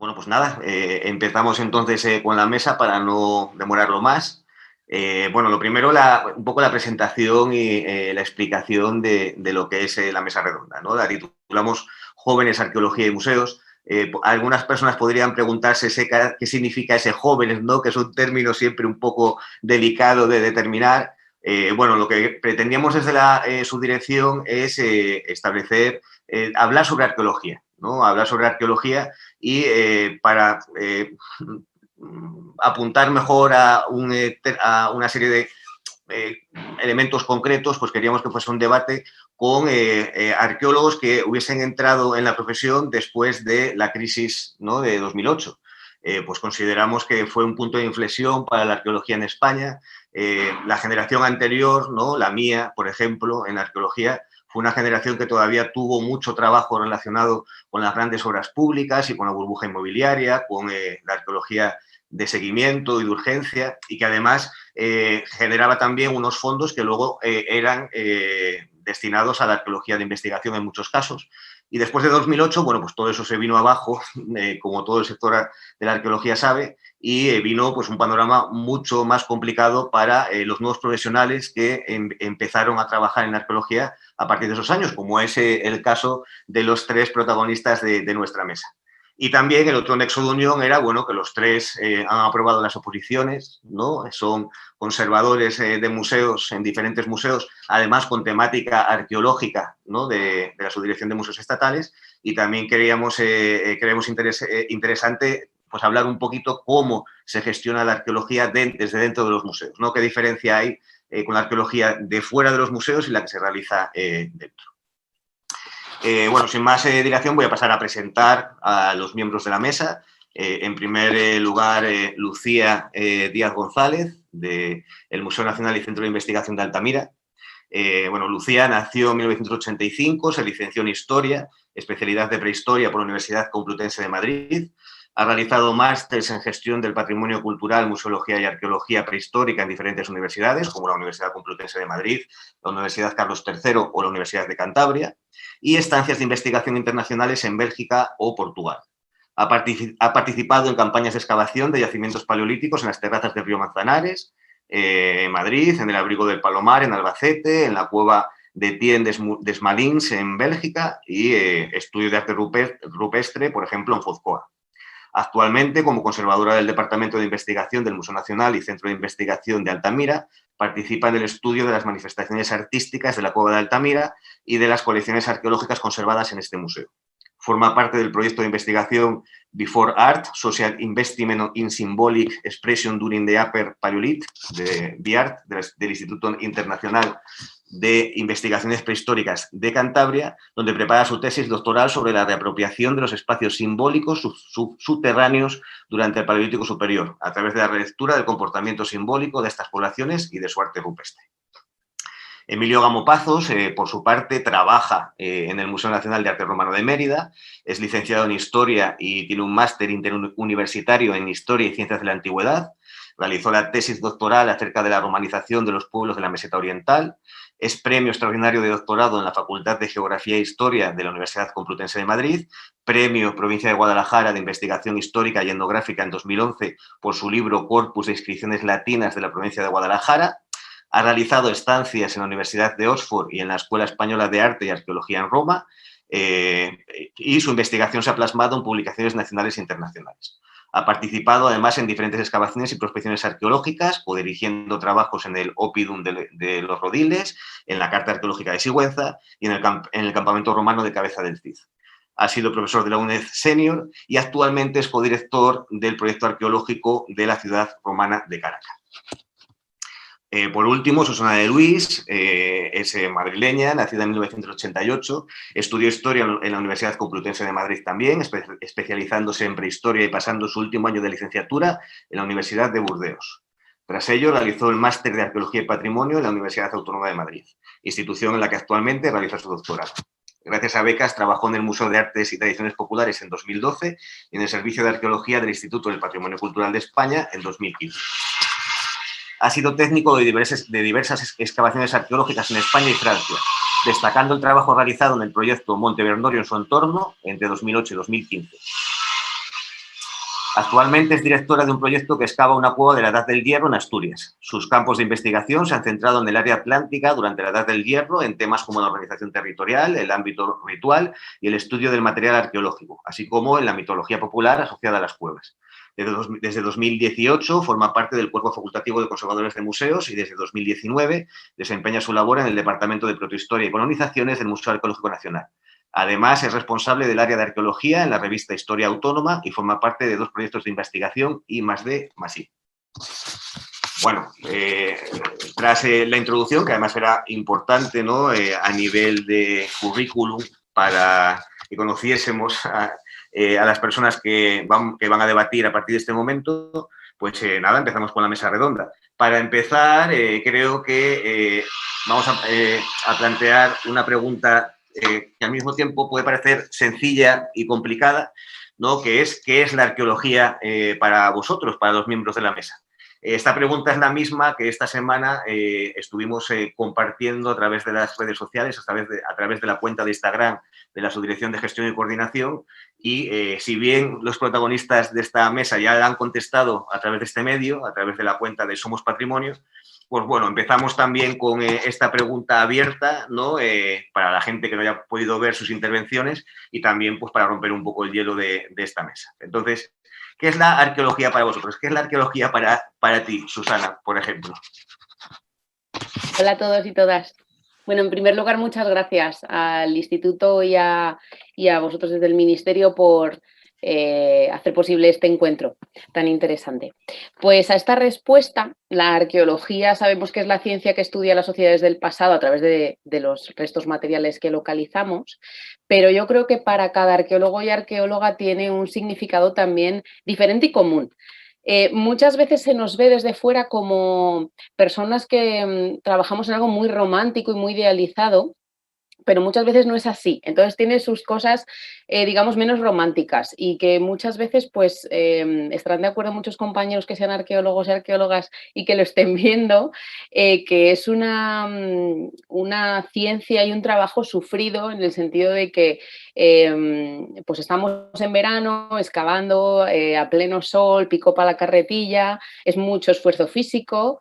Bueno, pues nada, empezamos entonces con la mesa para no demorarlo más. Bueno, lo primero, un poco la presentación y la explicación de lo que es la mesa redonda, ¿no? La titulamos Jóvenes, Arqueología y Museos. Algunas personas podrían preguntarse qué significa ese jóvenes, ¿no? Que es un término siempre un poco delicado de determinar. Bueno, lo que pretendíamos desde la subdirección es establecer, hablar sobre arqueología, ¿no? Hablar sobre arqueología y para apuntar mejor a una serie de elementos concretos, pues queríamos que fuese un debate con arqueólogos que hubiesen entrado en la profesión después de la crisis, ¿no?, de 2008. Pues consideramos que fue un punto de inflexión para la arqueología en España. La generación anterior, ¿no?, la mía, por ejemplo, en arqueología, fue una generación que todavía tuvo mucho trabajo relacionado con las grandes obras públicas y con la burbuja inmobiliaria, con la arqueología de seguimiento y de urgencia, y que además generaba también unos fondos que luego eran destinados a la arqueología de investigación en muchos casos. Y después de 2008, bueno, pues todo eso se vino abajo, como todo el sector de la arqueología sabe, y vino pues un panorama mucho más complicado para los nuevos profesionales que empezaron a trabajar en arqueología a partir de esos años, como es el caso de los tres protagonistas de nuestra mesa. Y también el otro nexo de unión era, bueno, que los tres han aprobado las oposiciones, ¿no? Son conservadores de museos, en diferentes museos, además con temática arqueológica, ¿no?, de la Subdirección de Museos Estatales, y también creemos interesante pues hablar un poquito cómo se gestiona la arqueología desde dentro de los museos, ¿no? Qué diferencia hay con la arqueología de fuera de los museos y la que se realiza dentro. Bueno, sin más dilación, voy a pasar a presentar a los miembros de la mesa. En primer lugar, Lucía Díaz González, del Museo Nacional y Centro de Investigación de Altamira. Bueno, Lucía nació en 1985, se licenció en Historia, especialidad de Prehistoria por la Universidad Complutense de Madrid. Ha realizado másteres en Gestión del Patrimonio Cultural, Museología y Arqueología Prehistórica en diferentes universidades, como la Universidad Complutense de Madrid, la Universidad Carlos III o la Universidad de Cantabria, y estancias de investigación internacionales en Bélgica o Portugal. Ha participado en campañas de excavación de yacimientos paleolíticos en las terrazas del río Manzanares, en Madrid, en el Abrigo del Palomar, en Albacete, en la cueva de Tien des Malins, en Bélgica, y estudio de arte rupestre, por ejemplo, en Fozcoa. Actualmente, como conservadora del Departamento de Investigación del Museo Nacional y Centro de Investigación de Altamira, participa en el estudio de las manifestaciones artísticas de la Cueva de Altamira y de las colecciones arqueológicas conservadas en este museo. Forma parte del proyecto de investigación Before Art, Social Investment in Symbolic Expression During the Upper Paleolith, de BIART, del Instituto Internacional de Investigaciones Prehistóricas de Cantabria, donde prepara su tesis doctoral sobre la reapropiación de los espacios simbólicos subterráneos durante el Paleolítico Superior, a través de la relectura del comportamiento simbólico de estas poblaciones y de su arte rupestre. Emilio Gamopazos, por su parte, trabaja en el Museo Nacional de Arte Romano de Mérida, es licenciado en Historia y tiene un máster interuniversitario en Historia y Ciencias de la Antigüedad. Realizó la tesis doctoral acerca de la romanización de los pueblos de la Meseta Oriental. Es premio extraordinario de doctorado en la Facultad de Geografía e Historia de la Universidad Complutense de Madrid, premio Provincia de Guadalajara de Investigación Histórica y Etnográfica en 2011 por su libro Corpus de inscripciones latinas de la Provincia de Guadalajara. Ha realizado estancias en la Universidad de Oxford y en la Escuela Española de Arte y Arqueología en Roma, y su investigación se ha plasmado en publicaciones nacionales e internacionales. Ha participado además en diferentes excavaciones y prospecciones arqueológicas, codirigiendo trabajos en el Oppidum de los Rodiles, en la Carta Arqueológica de Sigüenza y en el campamento romano de Cabeza del Cid. Ha sido profesor de la UNED Senior y actualmente es codirector del proyecto arqueológico de la ciudad romana de Caracas. Por último, Susana de Luis es madrileña, nacida en 1988, estudió Historia en la Universidad Complutense de Madrid también, especializándose en prehistoria y pasando su último año de licenciatura en la Universidad de Burdeos. Tras ello, realizó el máster de Arqueología y Patrimonio en la Universidad Autónoma de Madrid, institución en la que actualmente realiza su doctorado. Gracias a becas, trabajó en el Museo de Artes y Tradiciones Populares en 2012 y en el Servicio de Arqueología del Instituto del Patrimonio Cultural de España en 2015. Ha sido técnico de diversas excavaciones arqueológicas en España y Francia, destacando el trabajo realizado en el proyecto Monte Bernorio en su entorno entre 2008 y 2015. Actualmente es directora de un proyecto que excava una cueva de la Edad del Hierro en Asturias. Sus campos de investigación se han centrado en el área atlántica durante la Edad del Hierro en temas como la organización territorial, el ámbito ritual y el estudio del material arqueológico, así como en la mitología popular asociada a las cuevas. Desde 2018 forma parte del Cuerpo Facultativo de Conservadores de Museos y desde 2019 desempeña su labor en el Departamento de Protohistoria y Colonizaciones del Museo Arqueológico Nacional. Además, es responsable del área de arqueología en la revista Historia Autónoma y forma parte de 2 proyectos de investigación, I+D+I. Bueno, tras la introducción, que además era importante, ¿no?, a nivel de currículum para que conociésemos a las personas que van a debatir a partir de este momento, pues nada, empezamos con la mesa redonda. Para empezar, creo que vamos a plantear una pregunta que al mismo tiempo puede parecer sencilla y complicada, ¿no?, que es ¿qué es la arqueología para vosotros, para los miembros de la mesa? Esta pregunta es la misma que esta semana estuvimos compartiendo a través de las redes sociales, a través de la cuenta de Instagram de la Subdirección de Gestión y Coordinación, y si bien los protagonistas de esta mesa ya la han contestado a través de este medio, a través de la cuenta de Somos Patrimonio, pues bueno, empezamos también con esta pregunta abierta, ¿no?, para la gente que no haya podido ver sus intervenciones y también pues para romper un poco el hielo de esta mesa. Entonces, ¿qué es la arqueología para vosotros? ¿Qué es la arqueología para ti, Susana, por ejemplo? Hola a todos y todas. Bueno, en primer lugar, muchas gracias al Instituto y a vosotros desde el Ministerio por hacer posible este encuentro tan interesante. Pues a esta respuesta, la arqueología sabemos que es la ciencia que estudia las sociedades del pasado a través de los restos materiales que localizamos, pero yo creo que para cada arqueólogo y arqueóloga tiene un significado también diferente y común. Muchas veces se nos ve desde fuera como personas que trabajamos en algo muy romántico y muy idealizado, pero muchas veces no es así. Entonces tiene sus cosas, digamos, menos románticas y que muchas veces pues estarán de acuerdo muchos compañeros que sean arqueólogos y arqueólogas y que lo estén viendo, que es una ciencia y un trabajo sufrido en el sentido de que pues estamos en verano excavando a pleno sol, pico para la carretilla, es mucho esfuerzo físico,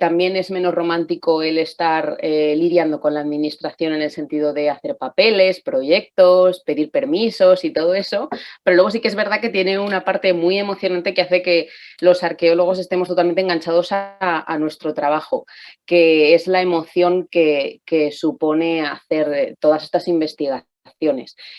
también es menos romántico el estar lidiando con la administración en el sentido de hacer papeles, proyectos, pedir permisos y todo eso, pero luego sí que es verdad que tiene una parte muy emocionante que hace que los arqueólogos estemos totalmente enganchados a nuestro trabajo, que es la emoción que supone hacer todas estas investigaciones.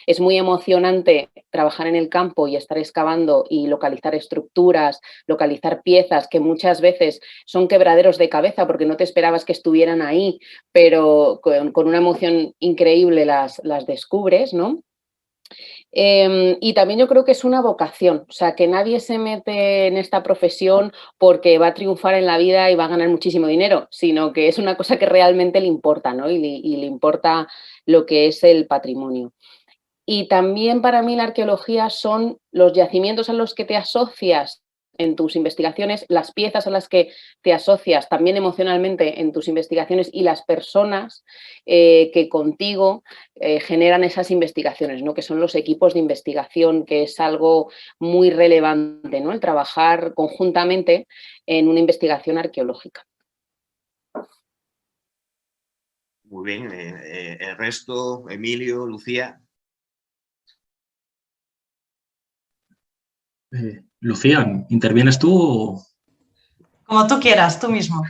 Es muy emocionante trabajar en el campo y estar excavando y localizar estructuras, localizar piezas que muchas veces son quebraderos de cabeza porque no te esperabas que estuvieran ahí, pero con una emoción increíble las descubres, ¿no? Y también yo creo que es una vocación, o sea, que nadie se mete en esta profesión porque va a triunfar en la vida y va a ganar muchísimo dinero, sino que es una cosa que realmente le importa, ¿no? Y le importa lo que es el patrimonio. Y también para mí la arqueología son los yacimientos a los que te asocias en tus investigaciones, las piezas a las que te asocias también emocionalmente en tus investigaciones y las personas que contigo generan esas investigaciones, ¿no?, que son los equipos de investigación, que es algo muy relevante, ¿no?, el trabajar conjuntamente en una investigación arqueológica. Muy bien, el resto, Emilio, Lucía. Lucía, ¿intervienes tú o...? Como tú quieras, tú mismo.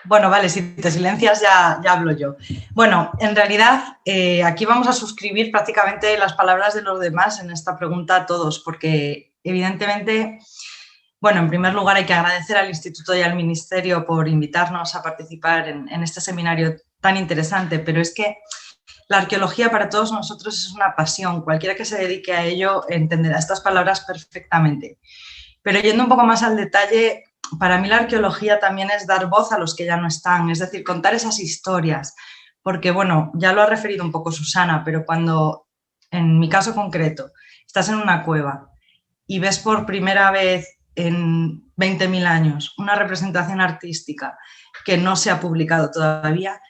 Bueno, vale, si te silencias ya hablo yo. Bueno, en realidad aquí vamos a suscribir prácticamente las palabras de los demás en esta pregunta a todos, porque evidentemente, bueno, en primer lugar hay que agradecer al Instituto y al Ministerio por invitarnos a participar en este seminario tan interesante, pero es que la arqueología para todos nosotros es una pasión. Cualquiera que se dedique a ello entenderá estas palabras perfectamente. Pero yendo un poco más al detalle, para mí la arqueología también es dar voz a los que ya no están, es decir, contar esas historias. Porque, bueno, ya lo ha referido un poco Susana, pero cuando, en mi caso concreto, estás en una cueva y ves por primera vez en 20.000 años una representación artística que no se ha publicado todavía,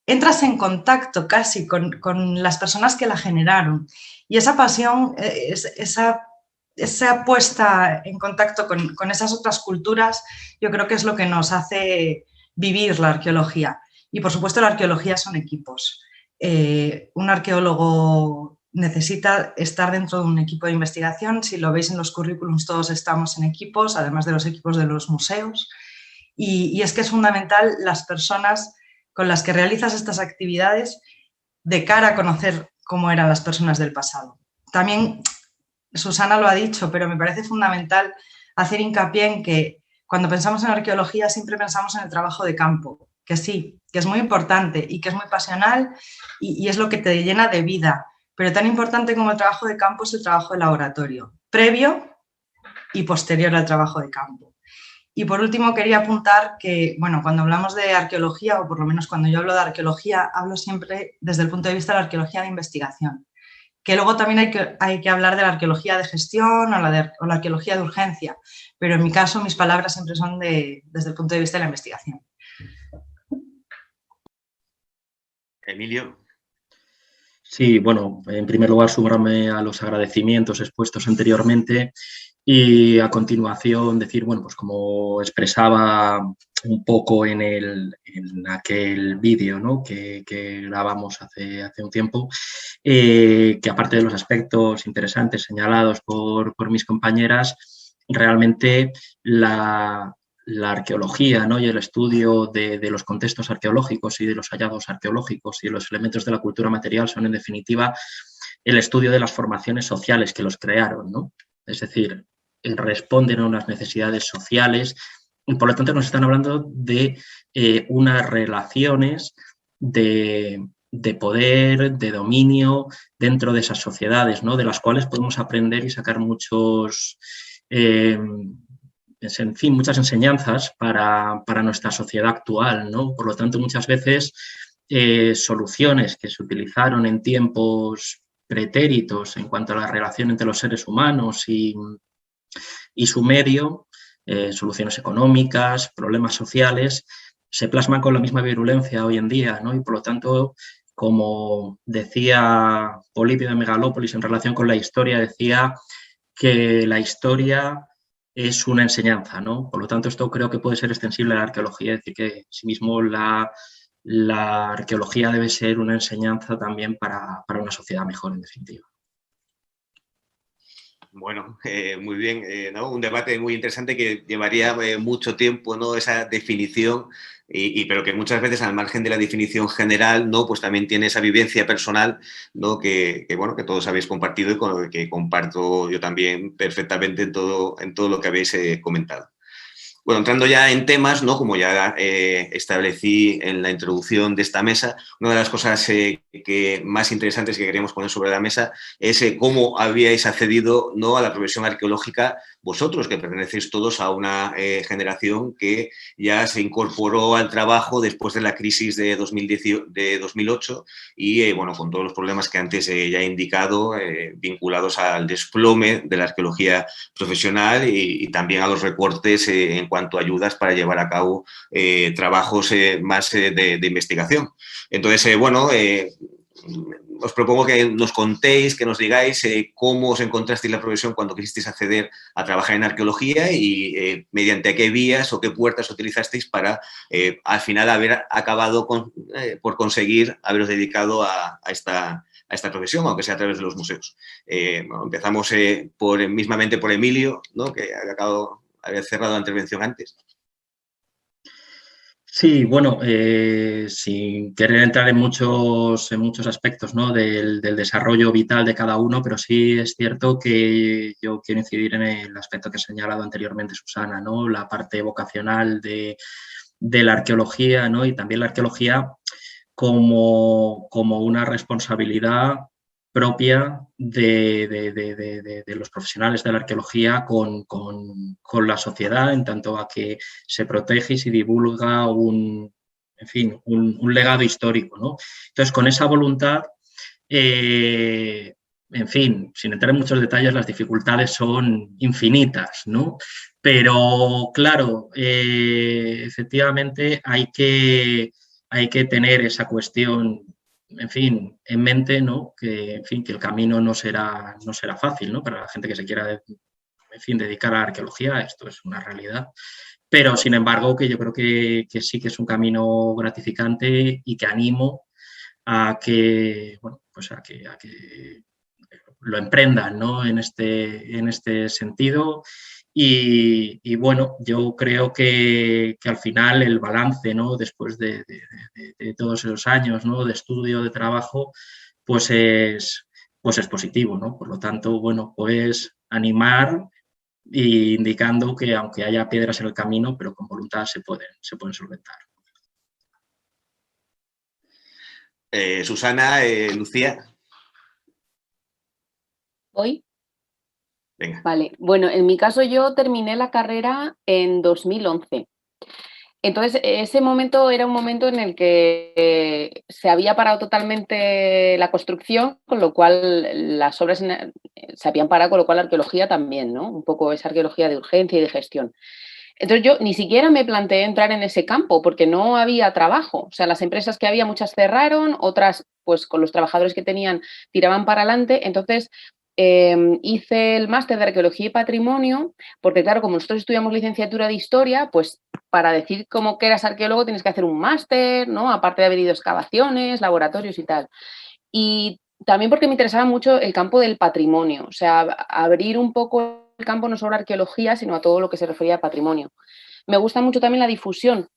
entras en contacto casi con las personas que la generaron. Y esa pasión, esa esa puesta en contacto con esas otras culturas, yo creo que es lo que nos hace vivir la arqueología. Y por supuesto la arqueología son equipos. Un arqueólogo necesita estar dentro de un equipo de investigación. Si lo veis en los currículums, todos estamos en equipos, además de los equipos de los museos. Y es que es fundamental las personas con las que realizas estas actividades de cara a conocer cómo eran las personas del pasado. También Susana lo ha dicho, pero me parece fundamental hacer hincapié en que cuando pensamos en arqueología siempre pensamos en el trabajo de campo, que sí, que es muy importante y que es muy pasional y es lo que te llena de vida, pero tan importante como el trabajo de campo es el trabajo de laboratorio, previo y posterior al trabajo de campo. Y por último quería apuntar que, bueno, cuando hablamos de arqueología, o por lo menos cuando yo hablo de arqueología, hablo siempre desde el punto de vista de la arqueología de investigación, que luego también hay que hablar de la arqueología de gestión o la arqueología de urgencia, pero en mi caso mis palabras siempre son desde el punto de vista de la investigación. Emilio. Sí, bueno, en primer lugar sumarme a los agradecimientos expuestos anteriormente y a continuación decir, bueno, pues como expresaba un poco en aquel vídeo, ¿no?, que grabamos hace un tiempo, que aparte de los aspectos interesantes señalados por mis compañeras, realmente la arqueología, ¿no?, y el estudio de los contextos arqueológicos y de los hallazgos arqueológicos y de los elementos de la cultura material son, en definitiva, el estudio de las formaciones sociales que los crearon, ¿no? Es decir, responden a unas necesidades sociales y, por lo tanto, nos están hablando de unas relaciones de poder, de dominio dentro de esas sociedades, ¿no?, de las cuales podemos aprender y sacar muchos... en fin, muchas enseñanzas para nuestra sociedad actual, ¿no? Por lo tanto, muchas veces soluciones que se utilizaron en tiempos pretéritos en cuanto a la relación entre los seres humanos y su medio, soluciones económicas, problemas sociales, se plasman con la misma virulencia hoy en día, ¿no? Y por lo tanto, como decía Polibio de Megalópolis en relación con la historia, decía que la historia es una enseñanza, ¿no? Por lo tanto, esto creo que puede ser extensible a la arqueología, es decir, que asimismo la arqueología debe ser una enseñanza también para una sociedad mejor, en definitiva. Bueno, muy bien, ¿no? Un debate muy interesante que llevaría mucho tiempo, ¿no?, esa definición, pero que muchas veces, al margen de la definición general, ¿no?, pues también tiene esa vivencia personal, ¿no?, que todos habéis compartido y con lo que comparto yo también perfectamente en todo lo que habéis comentado. Bueno, entrando ya en temas, ¿no?, como ya establecí en la introducción de esta mesa, una de las cosas que más interesantes que queríamos poner sobre la mesa es cómo habíais accedido, ¿no?, a la profesión arqueológica vosotros, que pertenecéis todos a una generación que ya se incorporó al trabajo después de la crisis de 2008 y, bueno, con todos los problemas que antes ya he indicado, vinculados al desplome de la arqueología profesional y también a los recortes en cuanto a ayudas para llevar a cabo trabajos más de investigación. Entonces, bueno, os propongo que nos contéis, que nos digáis cómo os encontrasteis la profesión cuando quisisteis acceder a trabajar en arqueología y mediante qué vías o qué puertas utilizasteis para al final haber acabado por conseguir haberos dedicado a esta profesión, aunque sea a través de los museos. Bueno, empezamos mismamente por Emilio, ¿no?, que había cerrado la intervención antes. Sí, bueno, sin querer entrar en muchos aspectos, ¿no?, del desarrollo vital de cada uno, pero sí es cierto que yo quiero incidir en el aspecto que ha señalado anteriormente Susana, ¿no?, la parte vocacional de la arqueología, ¿no?, y también la arqueología como una responsabilidad propia de los profesionales de la arqueología con la sociedad, en tanto a que se protege y se divulga un legado histórico, ¿no? Entonces, con esa voluntad, en fin, sin entrar en muchos detalles, las dificultades son infinitas, ¿no? Pero, claro, efectivamente hay que tener esa cuestión, en fin, en mente, ¿no?, que el camino no será fácil, ¿no?, para la gente que se quiera en fin, dedicar a la arqueología, esto es una realidad. Pero, sin embargo, que yo creo que sí que es un camino gratificante y que animo a que, bueno, pues a que lo emprendan, ¿no? en este sentido. Y bueno, yo creo que al final el balance, ¿no? Después de todos esos años, ¿no? de estudio, de trabajo, pues es positivo, ¿no? Por lo tanto, bueno, pues animar e indicando que aunque haya piedras en el camino, pero con voluntad se pueden solventar. Susana, Lucía. ¿Hoy? Venga. Vale, bueno, en mi caso yo terminé la carrera en 2011. Entonces, ese momento era un momento en el que se había parado totalmente la construcción, con lo cual las obras se habían parado, con lo cual la arqueología también, ¿no? Un poco esa arqueología de urgencia y de gestión. Entonces yo ni siquiera me planteé entrar en ese campo porque no había trabajo. O sea, las empresas que había, muchas cerraron, otras, pues con los trabajadores que tenían, tiraban para adelante. Entonces hice el máster de Arqueología y Patrimonio, porque claro, como nosotros estudiamos licenciatura de Historia, pues para decir cómo que eras arqueólogo tienes que hacer un máster, ¿no? Aparte de haber ido a excavaciones, laboratorios y tal. Y también porque me interesaba mucho el campo del patrimonio, o sea, abrir un poco el campo no solo a arqueología, sino a todo lo que se refería a patrimonio. Me gusta mucho también la difusión,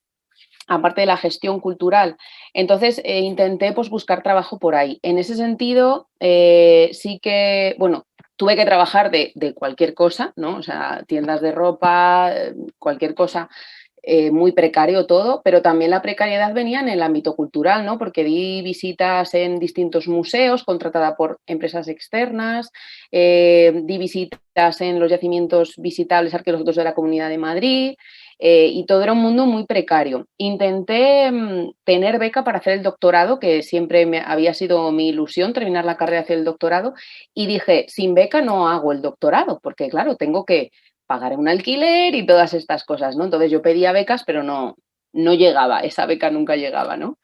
aparte de la gestión cultural. Entonces intenté pues, buscar trabajo por ahí. En ese sentido, sí que, bueno, tuve que trabajar de cualquier cosa, ¿no? O sea, tiendas de ropa, cualquier cosa. Muy precario todo, pero también la precariedad venía en el ámbito cultural, ¿no? Porque di visitas en distintos museos, contratada por empresas externas, di visitas en los yacimientos visitables arqueológicos de la Comunidad de Madrid, y todo era un mundo muy precario. Intenté tener beca para hacer el doctorado, que siempre había sido mi ilusión, terminar la carrera y hacer el doctorado, y dije, sin beca no hago el doctorado, porque claro, tengo que pagar un alquiler y todas estas cosas, ¿no? Entonces yo pedía becas, pero no llegaba, esa beca nunca llegaba, ¿no?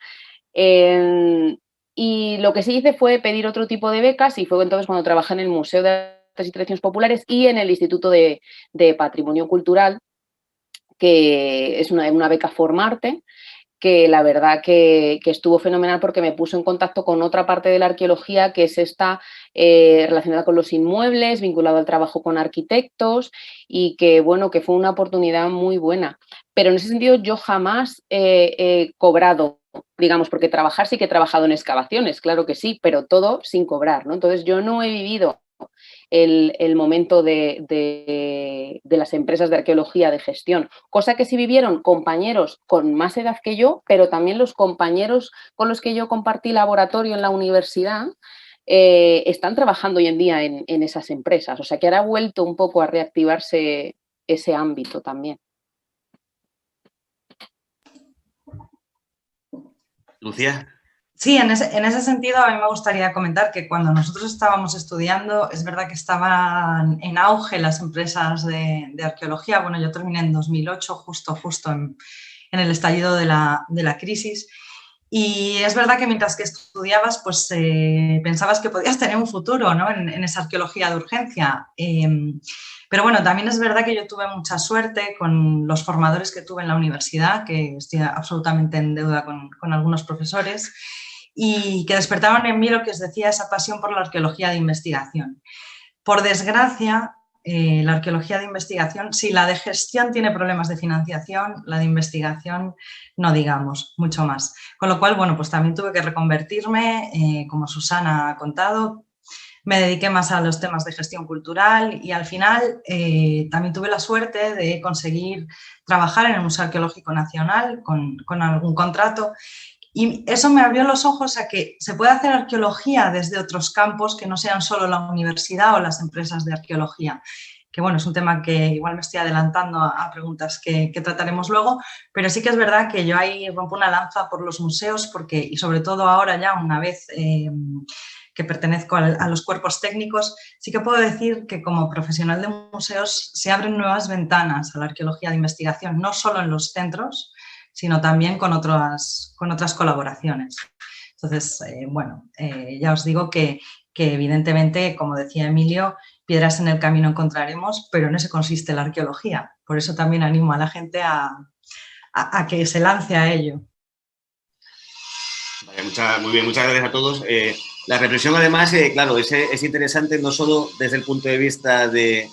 Y lo que sí hice fue pedir otro tipo de becas y fue entonces cuando trabajé en el Museo de Artes y Tradiciones Populares y en el Instituto de Patrimonio Cultural, que es una beca Formarte, que la verdad que estuvo fenomenal porque me puso en contacto con otra parte de la arqueología que es esta relacionada con los inmuebles, vinculado al trabajo con arquitectos y que, bueno, que fue una oportunidad muy buena. Pero en ese sentido yo jamás he cobrado, digamos, porque trabajar sí que he trabajado en excavaciones, claro que sí, pero todo sin cobrar, ¿no? Entonces yo no he vivido el momento de las empresas de arqueología de gestión, cosa que sí vivieron compañeros con más edad que yo, pero también los compañeros con los que yo compartí laboratorio en la universidad están trabajando hoy en día en esas empresas, o sea que ahora ha vuelto un poco a reactivarse ese ámbito también. Lucía. Sí, en ese sentido a mí me gustaría comentar que cuando nosotros estábamos estudiando, es verdad que estaban en auge las empresas de arqueología. Bueno, yo terminé en 2008, justo en el estallido de la crisis. Y es verdad que mientras que estudiabas, pues pensabas que podías tener un futuro, ¿no? en esa arqueología de urgencia. Pero bueno, también es verdad que yo tuve mucha suerte con los formadores que tuve en la universidad, que estoy absolutamente en deuda con algunos profesores, y que despertaron en mí lo que os decía, esa pasión por la arqueología de investigación. Por desgracia, la arqueología de investigación, si la de gestión tiene problemas de financiación, la de investigación no digamos, mucho más. Con lo cual, bueno, pues también tuve que reconvertirme, como Susana ha contado, me dediqué más a los temas de gestión cultural y al final también tuve la suerte de conseguir trabajar en el Museo Arqueológico Nacional con algún contrato. Y eso me abrió los ojos a que se puede hacer arqueología desde otros campos que no sean solo la universidad o las empresas de arqueología. Que bueno, es un tema que igual me estoy adelantando a preguntas que trataremos luego, pero sí que es verdad que yo ahí rompo una lanza por los museos porque, y sobre todo ahora ya una vez que pertenezco a los cuerpos técnicos, sí que puedo decir que como profesional de museos se abren nuevas ventanas a la arqueología de investigación, no solo en los centros, sino también con otras colaboraciones. Entonces, bueno, ya os digo que evidentemente, como decía Emilio, piedras en el camino encontraremos, pero en eso consiste la arqueología. Por eso también animo a la gente a que se lance a ello. Vale, muy bien, muchas gracias a todos. La reflexión, además, claro, es interesante no solo desde el punto de vista de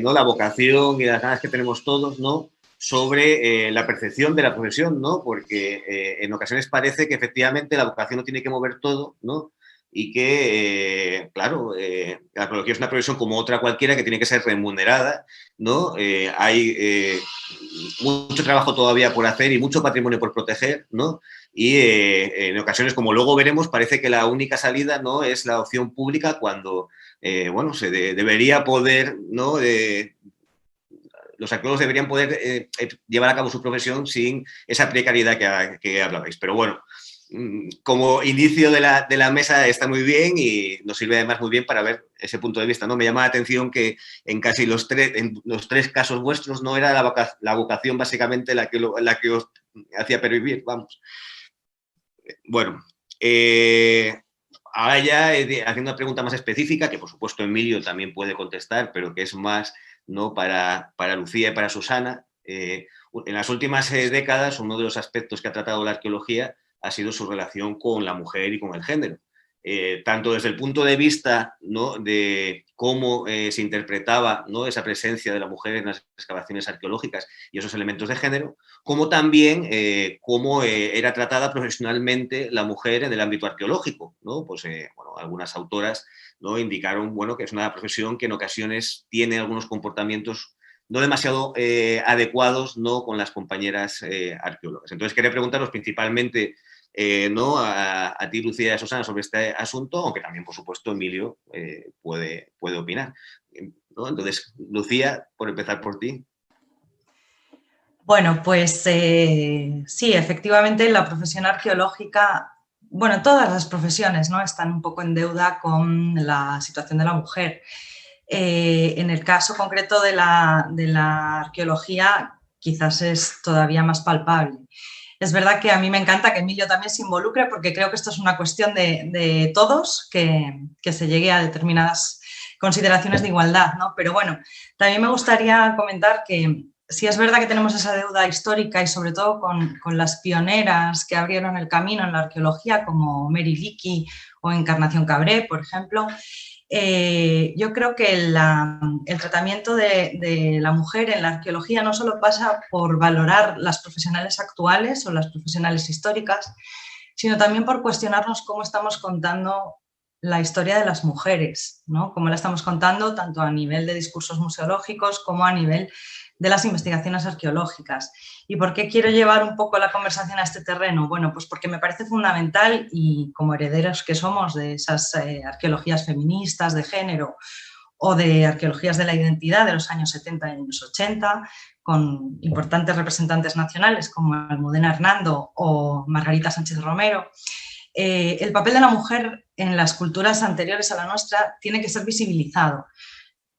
¿no? la vocación y las ganas que tenemos todos, ¿no? Sobre la percepción de la profesión, ¿no? Porque en ocasiones parece que efectivamente la vocación no tiene que mover todo, ¿no? Y que, claro, la arqueología es una profesión como otra cualquiera que tiene que ser remunerada, ¿no? Hay mucho trabajo todavía por hacer y mucho patrimonio por proteger, ¿no? Y en ocasiones, como luego veremos, parece que la única salida no es la opción pública cuando, bueno, se debería poder, ¿no? Los arqueólogos deberían poder llevar a cabo su profesión sin esa precariedad que hablabais. Pero bueno, como inicio de la mesa está muy bien y nos sirve además muy bien para ver ese punto de vista, ¿no? Me llama la atención que en casi los tres casos vuestros no era la vocación básicamente la que os hacía pervivir, vamos. Bueno, ahora ya haciendo una pregunta más específica, que por supuesto Emilio también puede contestar, pero que es más, ¿no? para Lucía y para Susana. En las últimas décadas, uno de los aspectos que ha tratado la arqueología ha sido su relación con la mujer y con el género. Tanto desde el punto de vista, ¿no? de cómo se interpretaba, ¿no? esa presencia de la mujer en las excavaciones arqueológicas y esos elementos de género, como también cómo era tratada profesionalmente la mujer en el ámbito arqueológico, ¿no? Pues, bueno, algunas autoras, ¿no? indicaron, bueno, que es una profesión que en ocasiones tiene algunos comportamientos no demasiado adecuados, ¿no? con las compañeras arqueólogas. Entonces, quería preguntaros principalmente ¿no? a ti, Lucía y a Susana, sobre este asunto, aunque también, por supuesto, Emilio puede opinar, ¿no? Entonces, Lucía, por empezar por ti. Bueno, pues sí, efectivamente la profesión arqueológica, bueno, todas las profesiones, ¿no? están un poco en deuda con la situación de la mujer. En el caso concreto de la arqueología, quizás es todavía más palpable. Es verdad que a mí me encanta que Emilio también se involucre porque creo que esto es una cuestión de todos, que se llegue a determinadas consideraciones de igualdad, ¿no? Pero bueno, también me gustaría comentar que sí es verdad que tenemos esa deuda histórica y sobre todo con las pioneras que abrieron el camino en la arqueología como Mary Leakey o Encarnación Cabré, por ejemplo. Yo creo que el tratamiento de la mujer en la arqueología no solo pasa por valorar las profesionales actuales o las profesionales históricas, sino también por cuestionarnos cómo estamos contando la historia de las mujeres, ¿no? Cómo la estamos contando tanto a nivel de discursos museológicos como a nivel de las investigaciones arqueológicas. ¿Y por qué quiero llevar un poco la conversación a este terreno? Bueno, pues porque me parece fundamental y como herederos que somos de esas arqueologías feministas de género o de arqueologías de la identidad de los años 70 y años 80, con importantes representantes nacionales como Almudena Hernando o Margarita Sánchez Romero, el papel de la mujer en las culturas anteriores a la nuestra tiene que ser visibilizado.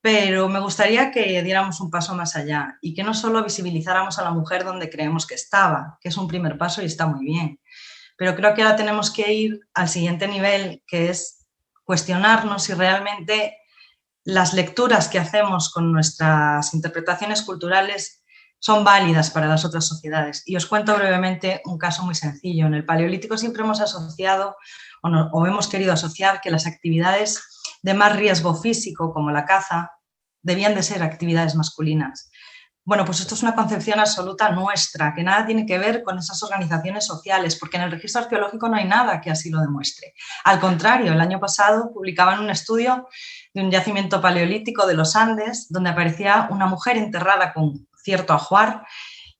Pero me gustaría que diéramos un paso más allá y que no solo visibilizáramos a la mujer donde creemos que estaba, que es un primer paso y está muy bien, pero creo que ahora tenemos que ir al siguiente nivel, que es cuestionarnos si realmente las lecturas que hacemos con nuestras interpretaciones culturales son válidas para las otras sociedades. Y os cuento brevemente un caso muy sencillo. En el Paleolítico siempre hemos asociado o hemos querido asociar que las actividades de más riesgo físico, como la caza, debían de ser actividades masculinas. Bueno, pues esto es una concepción absoluta nuestra, que nada tiene que ver con esas organizaciones sociales, porque en el registro arqueológico no hay nada que así lo demuestre. Al contrario, el año pasado publicaban un estudio de un yacimiento paleolítico de los Andes, donde aparecía una mujer enterrada con cierto ajuar,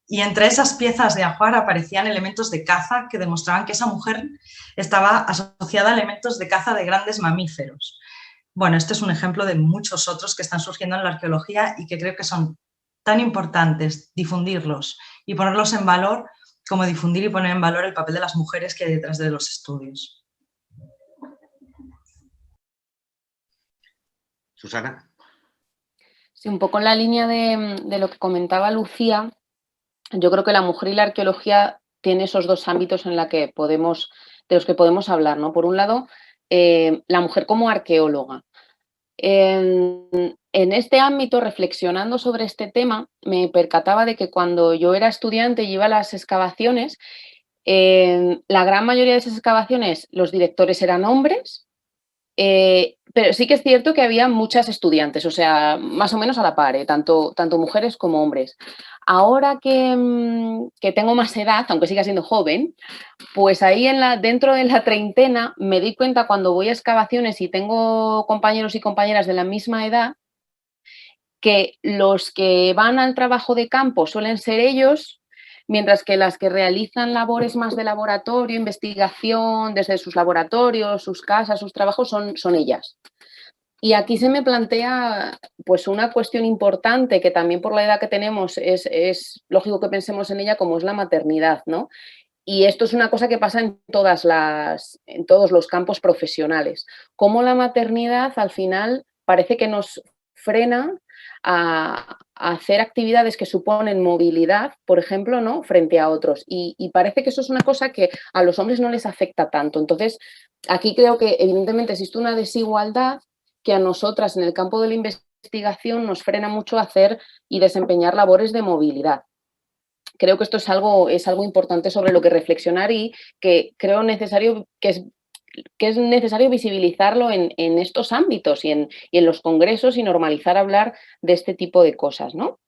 y entre esas piezas de ajuar aparecían elementos de caza que demostraban que esa mujer estaba asociada a elementos de caza de grandes mamíferos. Bueno, este es un ejemplo de muchos otros que están surgiendo en la arqueología y que creo que son tan importantes difundirlos y ponerlos en valor como difundir y poner en valor el papel de las mujeres que hay detrás de los estudios. Susana. Sí, un poco en la línea de lo que comentaba Lucía, yo creo que la mujer y la arqueología tiene esos dos ámbitos de los que podemos hablar, ¿no? Por un lado, la mujer como arqueóloga. En este ámbito, reflexionando sobre este tema, me percataba de que cuando yo era estudiante y iba a las excavaciones, la gran mayoría de esas excavaciones los directores eran hombres, pero sí que es cierto que había muchas estudiantes, o sea, más o menos a la par, tanto mujeres como hombres. Ahora que tengo más edad, aunque siga siendo joven, pues ahí dentro de la treintena me di cuenta cuando voy a excavaciones y tengo compañeros y compañeras de la misma edad, que los que van al trabajo de campo suelen ser ellos, mientras que las que realizan labores más de laboratorio, investigación, desde sus laboratorios, sus casas, sus trabajos, son ellas. Y aquí se me plantea pues una cuestión importante que también por la edad que tenemos es lógico que pensemos en ella, como es la maternidad, ¿no? Y esto es una cosa que pasa en todos los campos profesionales. Cómo la maternidad al final parece que nos frena a hacer actividades que suponen movilidad, por ejemplo, ¿no? Frente a otros. Y parece que eso es una cosa que a los hombres no les afecta tanto. Entonces, aquí creo que evidentemente existe una desigualdad que a nosotras en el campo de la investigación nos frena mucho a hacer y desempeñar labores de movilidad. Creo que esto es algo importante sobre lo que reflexionar y que creo necesario, que es necesario visibilizarlo en estos ámbitos y en los congresos y normalizar hablar de este tipo de cosas, ¿no?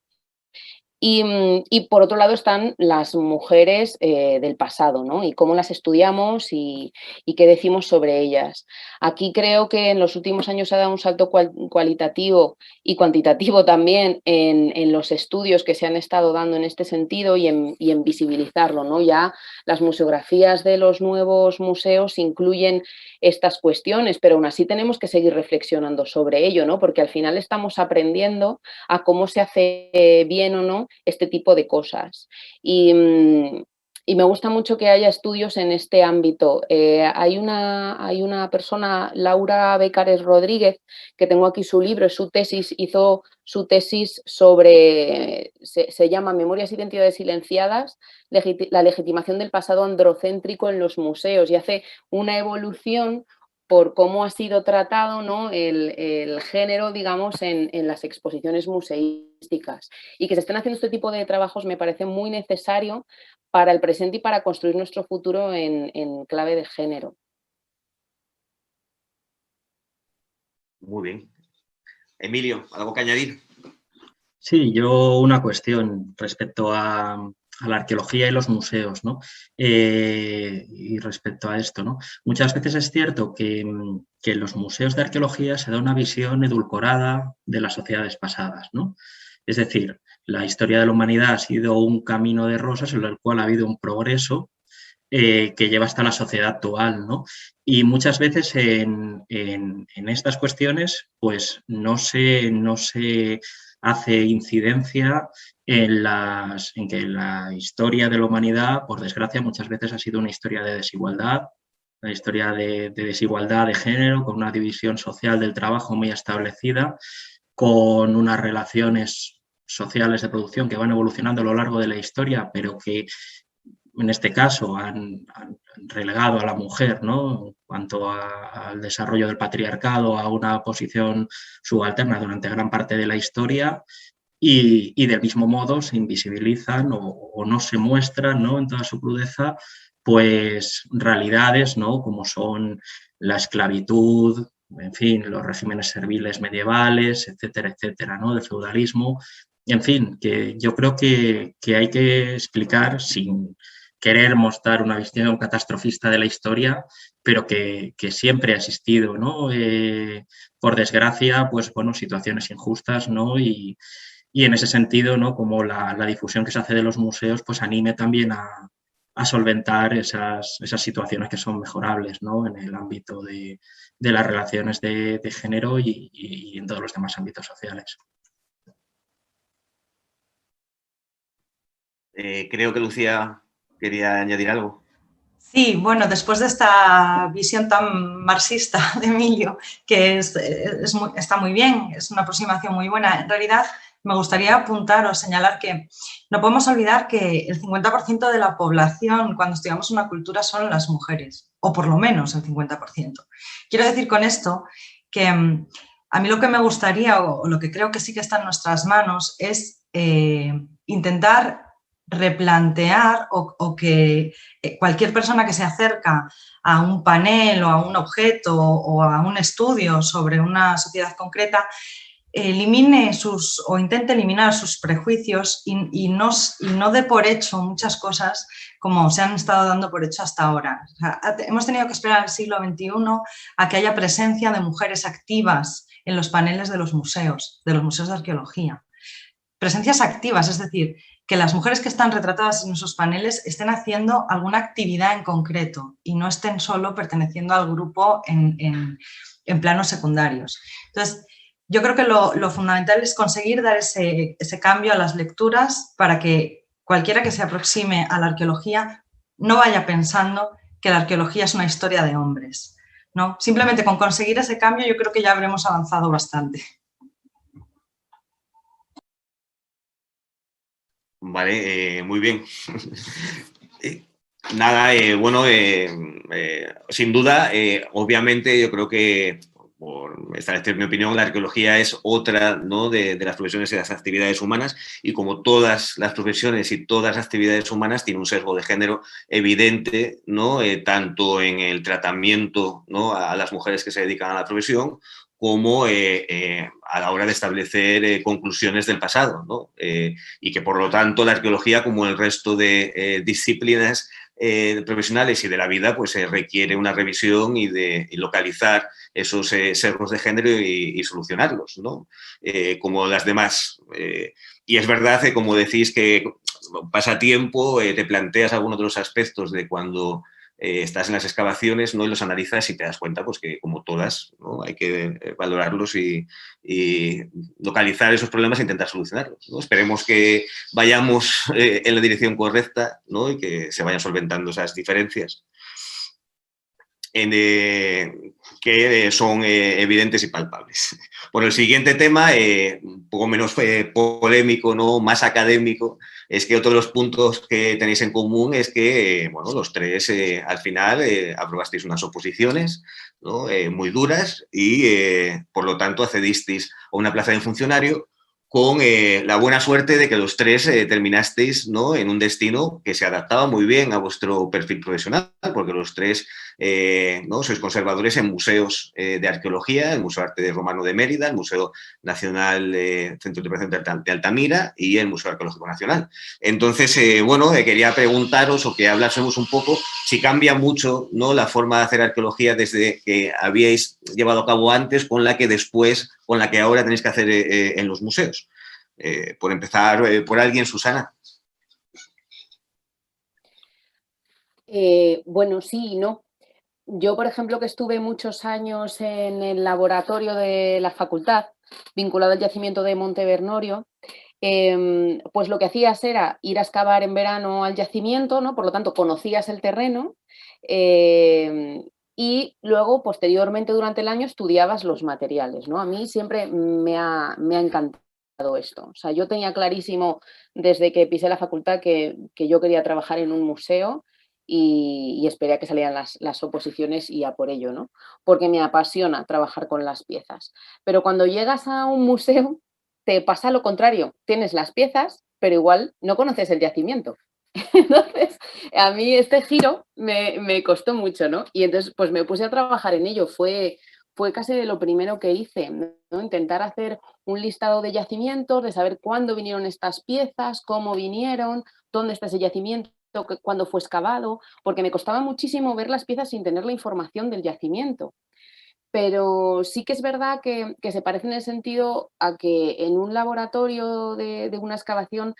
Y por otro lado están las mujeres del pasado, ¿no? Y cómo las estudiamos y qué decimos sobre ellas. Aquí creo que en los últimos años se ha dado un salto cualitativo y cuantitativo también en los estudios que se han estado dando en este sentido y en visibilizarlo, ¿no? Ya las museografías de los nuevos museos incluyen estas cuestiones, pero aún así tenemos que seguir reflexionando sobre ello, ¿no? Porque al final estamos aprendiendo a cómo se hace bien o no este tipo de cosas. Y me gusta mucho que haya estudios en este ámbito. Hay una persona, Laura Becares Rodríguez, que tengo aquí su libro, es su tesis, hizo su tesis sobre, se llama Memorias e Identidades Silenciadas, la legitimación del pasado androcéntrico en los museos, y hace una evolución por cómo ha sido tratado, ¿no? el género, digamos, en las exposiciones museísticas. Y que se estén haciendo este tipo de trabajos me parece muy necesario para el presente y para construir nuestro futuro en clave de género. Muy bien. Emilio, ¿algo que añadir? Sí, yo una cuestión respecto a la arqueología y los museos, ¿no? Y respecto a esto, ¿no? Muchas veces es cierto que en los museos de arqueología se da una visión edulcorada de las sociedades pasadas, ¿no? Es decir, la historia de la humanidad ha sido un camino de rosas en el cual ha habido un progreso que lleva hasta la sociedad actual, ¿no? Y muchas veces en estas cuestiones, pues no se hace incidencia en que la historia de la humanidad, por desgracia, muchas veces ha sido una historia de desigualdad, una historia de desigualdad de género, con una división social del trabajo muy establecida, con unas relaciones sociales de producción que van evolucionando a lo largo de la historia, pero que en este caso han relegado a la mujer, ¿no? En cuanto al desarrollo del patriarcado, a una posición subalterna durante gran parte de la historia y del mismo modo se invisibilizan o no se muestran, ¿no? En toda su crudeza, pues realidades, ¿no? Como son la esclavitud, en fin, los regímenes serviles medievales, etcétera, etcétera, ¿no? El feudalismo. En fin, que yo creo que hay que explicar sin querer mostrar una visión catastrofista de la historia, pero que siempre ha existido, ¿no? Por desgracia, pues bueno, situaciones injustas, ¿no? Y en ese sentido, ¿no? Como la difusión que se hace de los museos, pues anime también a solventar esas situaciones que son mejorables, ¿no? En el ámbito de las relaciones de género y en todos los demás ámbitos sociales. Creo que Lucía quería añadir algo. Sí, bueno, después de esta visión tan marxista de Emilio, que está muy bien, es una aproximación muy buena, en realidad me gustaría apuntar o señalar que no podemos olvidar que el 50% de la población cuando estudiamos una cultura son las mujeres, o por lo menos el 50%. Quiero decir con esto que a mí lo que me gustaría, o lo que creo que sí que está en nuestras manos, es intentar replantear o que cualquier persona que se acerca a un panel o a un objeto o a un estudio sobre una sociedad concreta elimine o intente eliminar sus prejuicios y no dé por hecho muchas cosas como se han estado dando por hecho hasta ahora. O sea, hemos tenido que esperar al siglo XXI a que haya presencia de mujeres activas en los paneles de los museos de arqueología. Presencias activas, es decir, que las mujeres que están retratadas en esos paneles estén haciendo alguna actividad en concreto y no estén solo perteneciendo al grupo en planos secundarios. Entonces, yo creo que lo fundamental es conseguir dar ese cambio a las lecturas para que cualquiera que se aproxime a la arqueología no vaya pensando que la arqueología es una historia de hombres, ¿no? Simplemente con conseguir ese cambio yo creo que ya habremos avanzado bastante. Vale, muy bien. Nada, bueno, sin duda, obviamente yo creo que, por establecer mi opinión, la arqueología es otra, ¿no?, de las profesiones y las actividades humanas, y como todas las profesiones y todas las actividades humanas tiene un sesgo de género evidente, ¿no?, tanto en el tratamiento, ¿no?, a las mujeres que se dedican a la profesión, como a la hora de establecer conclusiones del pasado, ¿no? Y que por lo tanto la arqueología, como el resto de disciplinas profesionales y de la vida, pues requiere una revisión y de localizar esos sesgos de género y solucionarlos, ¿no? Como las demás. Y es verdad que, como decís, que pasa tiempo, te planteas algunos de los aspectos de cuando estás en las excavaciones, ¿no?, y los analizas y te das cuenta, pues, que como todas, ¿no?, hay que valorarlos y localizar esos problemas e intentar solucionarlos, ¿no? Esperemos que vayamos en la dirección correcta, ¿no?, y que se vayan solventando esas diferencias que son evidentes y palpables. Bueno, el siguiente tema, un poco menos polémico, ¿no?, más académico, es que otro de los puntos que tenéis en común es que, bueno, los tres al final aprobasteis unas oposiciones, ¿no?, muy duras y, por lo tanto, accedisteis a una plaza de funcionario con la buena suerte de que los tres terminasteis, ¿no?, en un destino que se adaptaba muy bien a vuestro perfil profesional, porque los tres ¿no?, sois conservadores en museos de arqueología, el Museo de Arte Romano de Mérida, el Museo Nacional Centro de Interpretación de Altamira y el Museo Arqueológico Nacional. Entonces, bueno, quería preguntaros o que hablásemos un poco si cambia mucho, ¿no?, la forma de hacer arqueología desde que habíais llevado a cabo antes con la que después, con la que ahora tenéis que hacer en los museos. Por empezar, por alguien, Susana. Bueno, sí y no. Yo, por ejemplo, que estuve muchos años en el laboratorio de la facultad, vinculado al yacimiento de Monte Bernorio, pues lo que hacías era ir a excavar en verano al yacimiento, ¿no? Por lo tanto, conocías el terreno y luego, posteriormente, durante el año, estudiabas los materiales, ¿no? A mí siempre me ha encantado esto. O sea, yo tenía clarísimo desde que pisé la facultad que yo quería trabajar en un museo y esperé a que salieran las oposiciones y a por ello, ¿no? Porque me apasiona trabajar con las piezas. Pero cuando llegas a un museo, te pasa lo contrario. Tienes las piezas, pero igual no conoces el yacimiento. Entonces, a mí este giro me costó mucho, ¿no? Y entonces, pues me puse a trabajar en ello. Fue casi de lo primero que hice, ¿no? Intentar hacer un listado de yacimientos, de saber cuándo vinieron estas piezas, cómo vinieron, dónde está ese yacimiento, cuándo fue excavado, porque me costaba muchísimo ver las piezas sin tener la información del yacimiento. Pero sí que es verdad que se parece en el sentido a que en un laboratorio de una excavación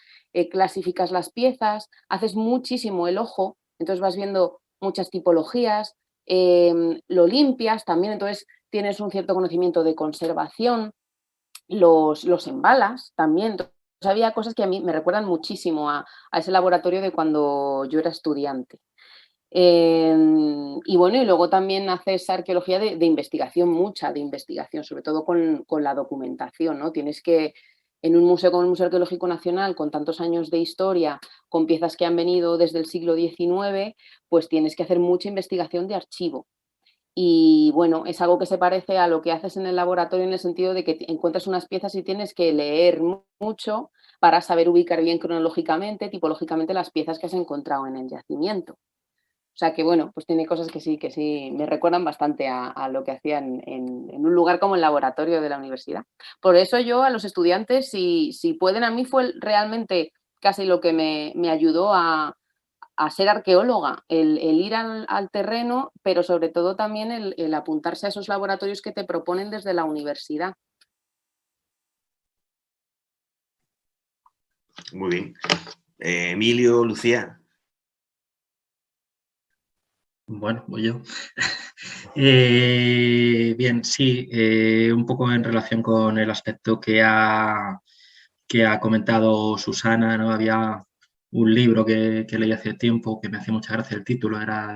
clasificas las piezas, haces muchísimo el ojo, entonces vas viendo muchas tipologías, lo limpias también, entonces tienes un cierto conocimiento de conservación, los embalas también. Entonces, había cosas que a mí me recuerdan muchísimo a ese laboratorio de cuando yo era estudiante. Y bueno, y luego también haces arqueología de investigación, mucha de investigación, sobre todo con la documentación, ¿no? Tienes que, en un museo como el Museo Arqueológico Nacional, con tantos años de historia, con piezas que han venido desde el siglo XIX, pues tienes que hacer mucha investigación de archivo. Y bueno, es algo que se parece a lo que haces en el laboratorio en el sentido de que encuentras unas piezas y tienes que leer mucho para saber ubicar bien cronológicamente, tipológicamente las piezas que has encontrado en el yacimiento. O sea que bueno, pues tiene cosas que sí me recuerdan bastante a lo que hacían en un lugar como el laboratorio de la universidad. Por eso yo a los estudiantes, si pueden, a mí fue realmente casi lo que me ayudó a ser arqueóloga, el ir al terreno, pero sobre todo también el apuntarse a esos laboratorios que te proponen desde la universidad. Muy bien. Emilio, Lucía. Bueno, voy yo. Bien, sí, un poco en relación con el aspecto que ha comentado Susana, ¿no? Había un libro que leí hace tiempo que me hacía mucha gracia el título, era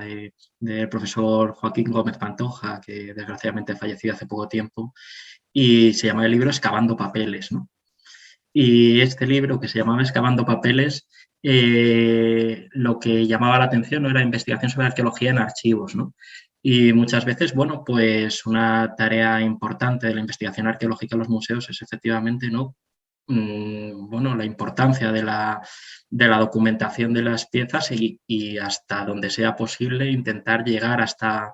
del profesor Joaquín Gómez Pantoja, que desgraciadamente falleció hace poco tiempo, y se llama el libro Excavando Papeles, ¿no? Y este libro, que se llamaba Excavando Papeles, lo que llamaba la atención era investigación sobre arqueología en archivos, ¿no? Y muchas veces, bueno, pues una tarea importante de la investigación arqueológica en los museos es efectivamente, ¿no? Bueno, la importancia de la documentación de las piezas y hasta donde sea posible intentar llegar hasta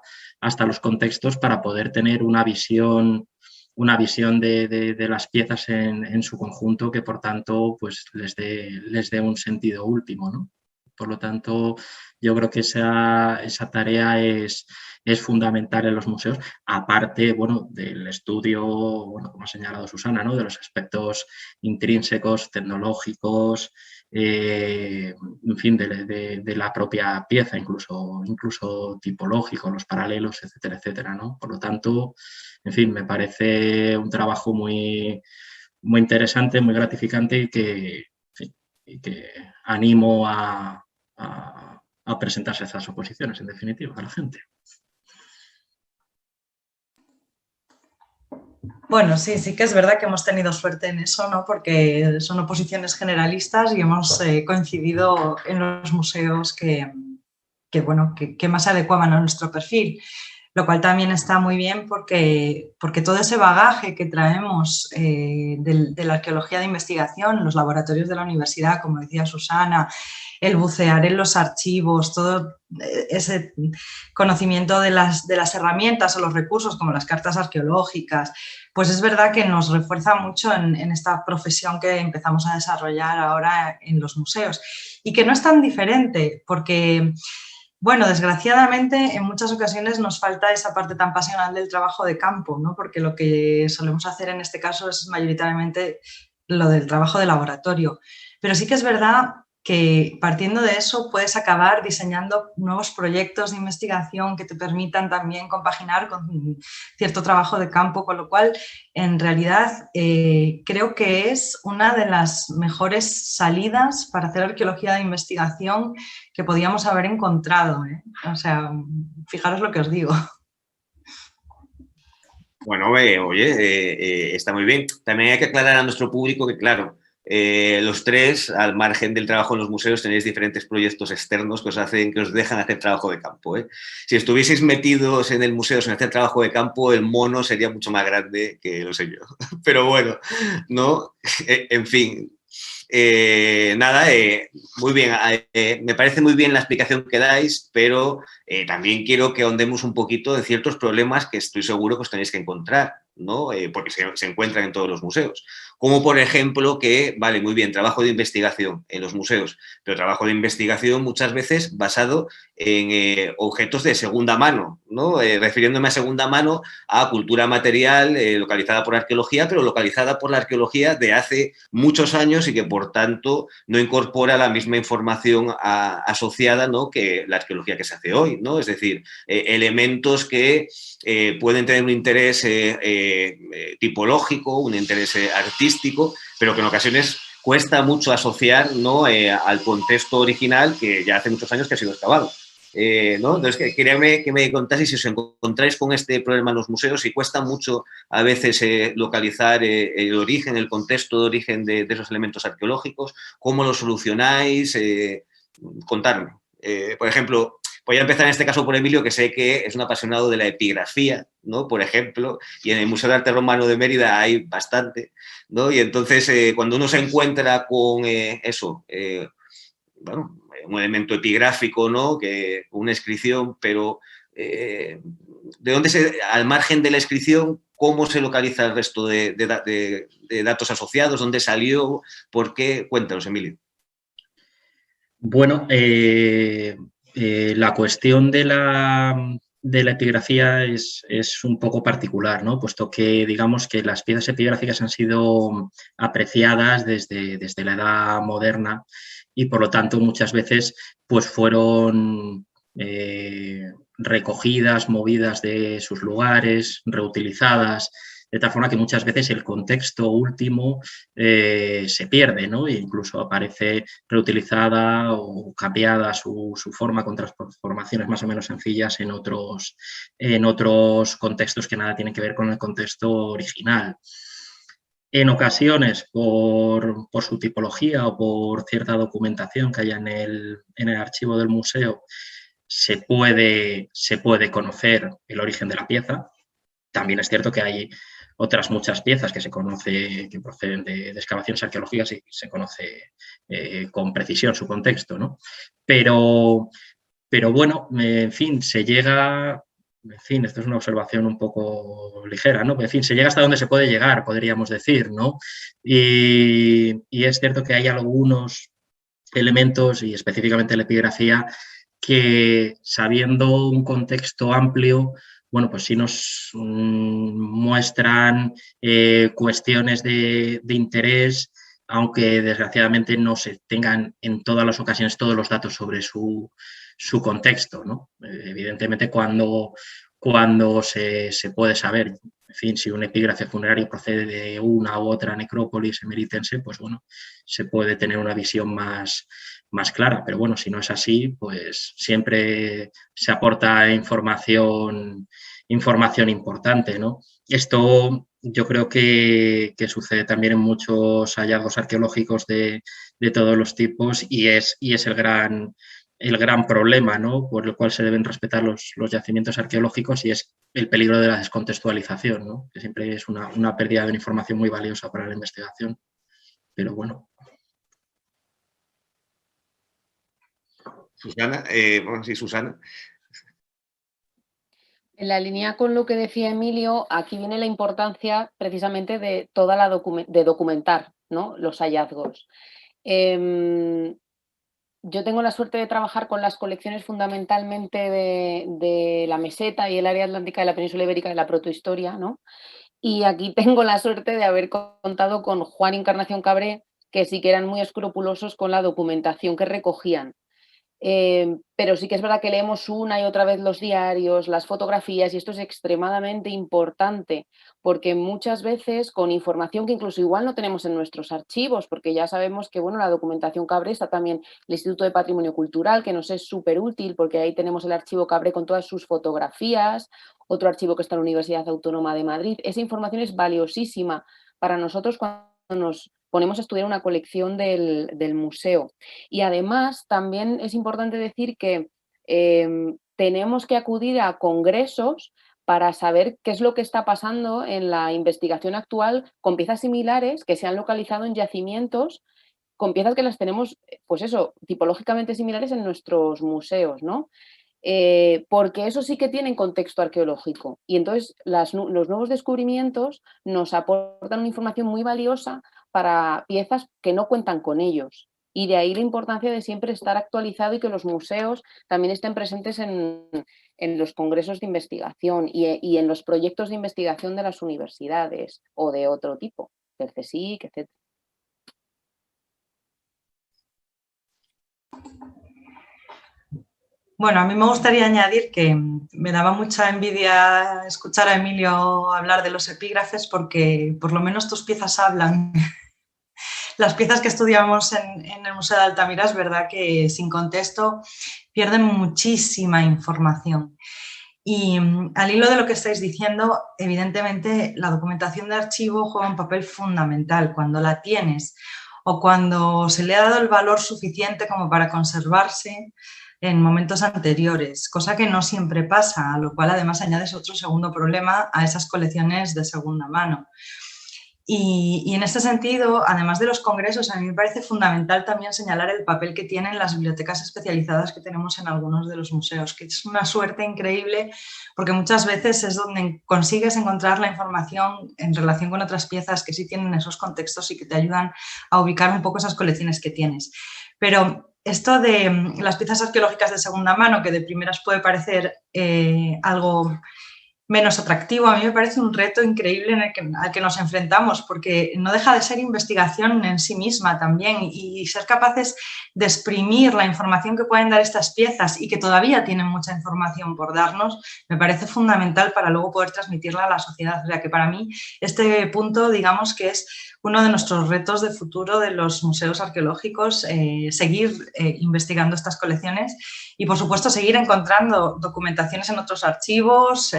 los contextos para poder tener una visión de las piezas en su conjunto que, por tanto, pues les dé un sentido último, ¿no? Por lo tanto, yo creo que esa tarea es fundamental en los museos, aparte, bueno, del estudio, bueno, como ha señalado Susana, ¿no? De los aspectos intrínsecos, tecnológicos, en fin, de la propia pieza, incluso tipológico, los paralelos, etcétera, etcétera, ¿no? Por lo tanto, en fin, me parece un trabajo muy, muy interesante, muy gratificante y que animo a presentarse a esas oposiciones, en definitiva, a la gente. Bueno, sí que es verdad que hemos tenido suerte en eso, ¿no? Porque son oposiciones generalistas y hemos coincidido en los museos que más se adecuaban a nuestro perfil, lo cual también está muy bien porque todo ese bagaje que traemos de la arqueología de investigación, los laboratorios de la universidad, como decía Susana, el bucear en los archivos, todo ese conocimiento de las herramientas o los recursos como las cartas arqueológicas, pues es verdad que nos refuerza mucho en esta profesión que empezamos a desarrollar ahora en los museos y que no es tan diferente porque, bueno, desgraciadamente en muchas ocasiones nos falta esa parte tan pasional del trabajo de campo, ¿no? Porque lo que solemos hacer en este caso es mayoritariamente lo del trabajo de laboratorio. Pero sí que es verdad que partiendo de eso puedes acabar diseñando nuevos proyectos de investigación que te permitan también compaginar con cierto trabajo de campo, con lo cual en realidad creo que es una de las mejores salidas para hacer arqueología de investigación que podíamos haber encontrado, ¿eh? O sea, fijaros lo que os digo. Bueno, oye, está muy bien. También hay que aclarar a nuestro público que, claro, los tres, al margen del trabajo en los museos, tenéis diferentes proyectos externos que os dejan hacer trabajo de campo, ¿eh? Si estuvieseis metidos en el museo sin hacer trabajo de campo, el mono sería mucho más grande que lo sé yo. Pero bueno, ¿no? En fin. Nada, muy bien, me parece muy bien la explicación que dais, pero también quiero que ahondemos un poquito en ciertos problemas que estoy seguro que os tenéis que encontrar, ¿no? Porque se encuentran en todos los museos. Como por ejemplo que, vale, muy bien, trabajo de investigación en los museos, pero trabajo de investigación muchas veces basado en objetos de segunda mano, ¿no? Refiriéndome a segunda mano a cultura material localizada por arqueología, pero localizada por la arqueología de hace muchos años y que por tanto no incorpora la misma información asociada, ¿no? Que la arqueología que se hace hoy, ¿no? Es decir, elementos que pueden tener un interés tipológico, un interés artístico, pero que en ocasiones cuesta mucho asociar, ¿no? Al contexto original que ya hace muchos años que ha sido excavado. ¿No? Entonces, quería que me contaseis si os encontráis con este problema en los museos y cuesta mucho a veces localizar el origen, el contexto de origen de esos elementos arqueológicos, cómo lo solucionáis, contarme. Por ejemplo, Voy a empezar en este caso por Emilio, que sé que es un apasionado de la epigrafía, ¿no? Por ejemplo, y en el Museo de Arte Romano de Mérida hay bastante, ¿no? Y entonces cuando uno se encuentra con bueno, un elemento epigráfico, ¿no? Una inscripción, pero ¿de dónde al margen de la inscripción, cómo se localiza el resto de datos asociados? ¿Dónde salió? ¿Por qué? Cuéntanos, Emilio. Bueno, la cuestión de la epigrafía es un poco particular, ¿no? Puesto que digamos que las piezas epigráficas han sido apreciadas desde la edad moderna y por lo tanto muchas veces pues fueron recogidas, movidas de sus lugares, reutilizadas, de tal forma que muchas veces el contexto último se pierde, ¿no? E incluso aparece reutilizada o cambiada su forma con transformaciones más o menos sencillas en otros contextos que nada tienen que ver con el contexto original. En ocasiones, por su tipología o por cierta documentación que haya en el archivo del museo, se puede conocer el origen de la pieza. También es cierto que hay otras muchas piezas que se conoce, que proceden de excavaciones arqueológicas y se conoce con precisión su contexto, ¿no? Pero bueno, en fin, se llega, en fin, esto es una observación un poco ligera, ¿no? En fin, se llega hasta donde se puede llegar, podríamos decir, ¿no? Y es cierto que hay algunos elementos, y específicamente la epigrafía, que sabiendo un contexto amplio, bueno, pues sí nos muestran cuestiones de interés, aunque desgraciadamente no se tengan en todas las ocasiones todos los datos sobre su contexto, ¿no? Evidentemente cuando se puede saber, en fin, si un epígrafe funerario procede de una u otra necrópolis emeritense, pues bueno, se puede tener una visión más clara, pero bueno, si no es así, pues siempre se aporta información importante, ¿no? Esto yo creo que sucede también en muchos hallazgos arqueológicos de todos los tipos y es el gran problema, ¿no? Por el cual se deben respetar los yacimientos arqueológicos y es el peligro de la descontextualización, ¿no? Que siempre es una pérdida de información muy valiosa para la investigación, pero bueno. Susana, bueno, sí, Susana. En la línea con lo que decía Emilio, aquí viene la importancia precisamente de de documentar, ¿no?, los hallazgos. Yo tengo la suerte de trabajar con las colecciones fundamentalmente de la meseta y el área atlántica de la península ibérica de la protohistoria, ¿no? Y aquí tengo la suerte de haber contado con Juan y Encarnación Cabré, que sí que eran muy escrupulosos con la documentación que recogían. Pero sí que es verdad que leemos una y otra vez los diarios, las fotografías, y esto es extremadamente importante, porque muchas veces con información que incluso igual no tenemos en nuestros archivos, porque ya sabemos que bueno, la documentación Cabré está también el Instituto de Patrimonio Cultural, que nos es súper útil, porque ahí tenemos el archivo Cabré con todas sus fotografías, otro archivo que está en la Universidad Autónoma de Madrid. Esa información es valiosísima para nosotros cuando nos ponemos a estudiar una colección del museo. Y además también es importante decir que tenemos que acudir a congresos para saber qué es lo que está pasando en la investigación actual con piezas similares que se han localizado en yacimientos, con piezas que las tenemos, pues eso, tipológicamente similares en nuestros museos, ¿no? Porque eso sí que tiene contexto arqueológico. Y entonces los nuevos descubrimientos nos aportan una información muy valiosa para piezas que no cuentan con ellos. Y de ahí la importancia de siempre estar actualizado y que los museos también estén presentes en los congresos de investigación y en los proyectos de investigación de las universidades o de otro tipo, del CSIC, etc. Bueno, a mí me gustaría añadir que me daba mucha envidia escuchar a Emilio hablar de los epígrafes porque por lo menos tus piezas hablan. Las piezas que estudiamos en el Museo de Altamira es verdad que sin contexto pierden muchísima información. Y al hilo de lo que estáis diciendo, evidentemente la documentación de archivo juega un papel fundamental. Cuando la tienes o cuando se le ha dado el valor suficiente como para conservarse en momentos anteriores, cosa que no siempre pasa, a lo cual además añades otro segundo problema a esas colecciones de segunda mano. Y en este sentido, además de los congresos, a mí me parece fundamental también señalar el papel que tienen las bibliotecas especializadas que tenemos en algunos de los museos, que es una suerte increíble porque muchas veces es donde consigues encontrar la información en relación con otras piezas que sí tienen esos contextos y que te ayudan a ubicar un poco esas colecciones que tienes. Pero esto de las piezas arqueológicas de segunda mano, que de primeras puede parecer algo menos atractivo, a mí me parece un reto increíble al que nos enfrentamos, porque no deja de ser investigación en sí misma también, y ser capaces de exprimir la información que pueden dar estas piezas y que todavía tienen mucha información por darnos, me parece fundamental para luego poder transmitirla a la sociedad. O sea que para mí este punto, digamos que es uno de nuestros retos de futuro de los museos arqueológicos, seguir investigando estas colecciones y, por supuesto, seguir encontrando documentaciones en otros archivos,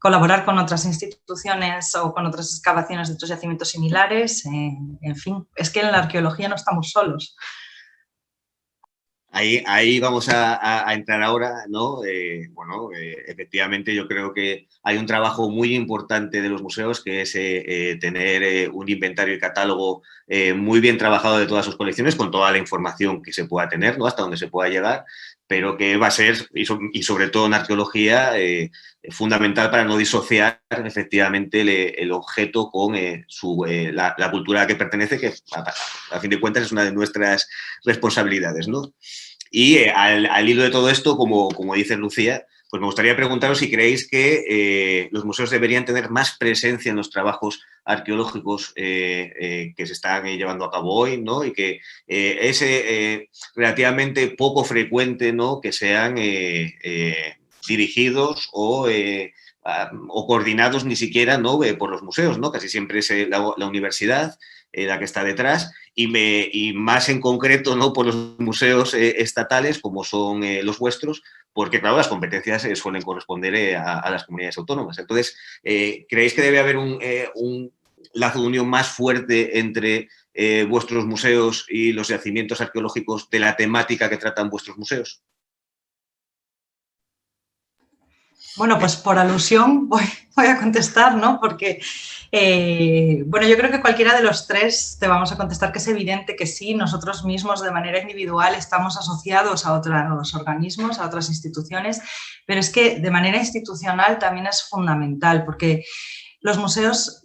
colaborar con otras instituciones o con otras excavaciones de otros yacimientos similares. En fin, es que en la arqueología no estamos solos. Ahí vamos a entrar ahora, ¿no? Efectivamente yo creo que hay un trabajo muy importante de los museos, que es tener un inventario y catálogo muy bien trabajado de todas sus colecciones, con toda la información que se pueda tener, ¿no? Hasta donde se pueda llegar, pero que va a ser, y sobre todo en arqueología, fundamental para no disociar efectivamente el objeto con la cultura a la que pertenece, que a fin de cuentas es una de nuestras responsabilidades, ¿no? Y al hilo de todo esto, como dice Lucía, pues me gustaría preguntaros si creéis que los museos deberían tener más presencia en los trabajos arqueológicos que se están llevando a cabo hoy, ¿no? Y que es relativamente poco frecuente, ¿no?, que sean dirigidos o coordinados ni siquiera, ¿no?, por los museos, ¿no? Casi siempre es la universidad la que está detrás, y más en concreto, ¿no?, por los museos estatales, como son los vuestros, porque, claro, las competencias suelen corresponder a las comunidades autónomas. Entonces, ¿creéis que debe haber un lazo de unión más fuerte entre vuestros museos y los yacimientos arqueológicos de la temática que tratan vuestros museos? Bueno, pues por alusión voy a contestar, ¿no? Porque, bueno, yo creo que cualquiera de los tres te vamos a contestar que es evidente que sí, nosotros mismos de manera individual estamos asociados a otros organismos, a otras instituciones, pero es que de manera institucional también es fundamental, porque los museos,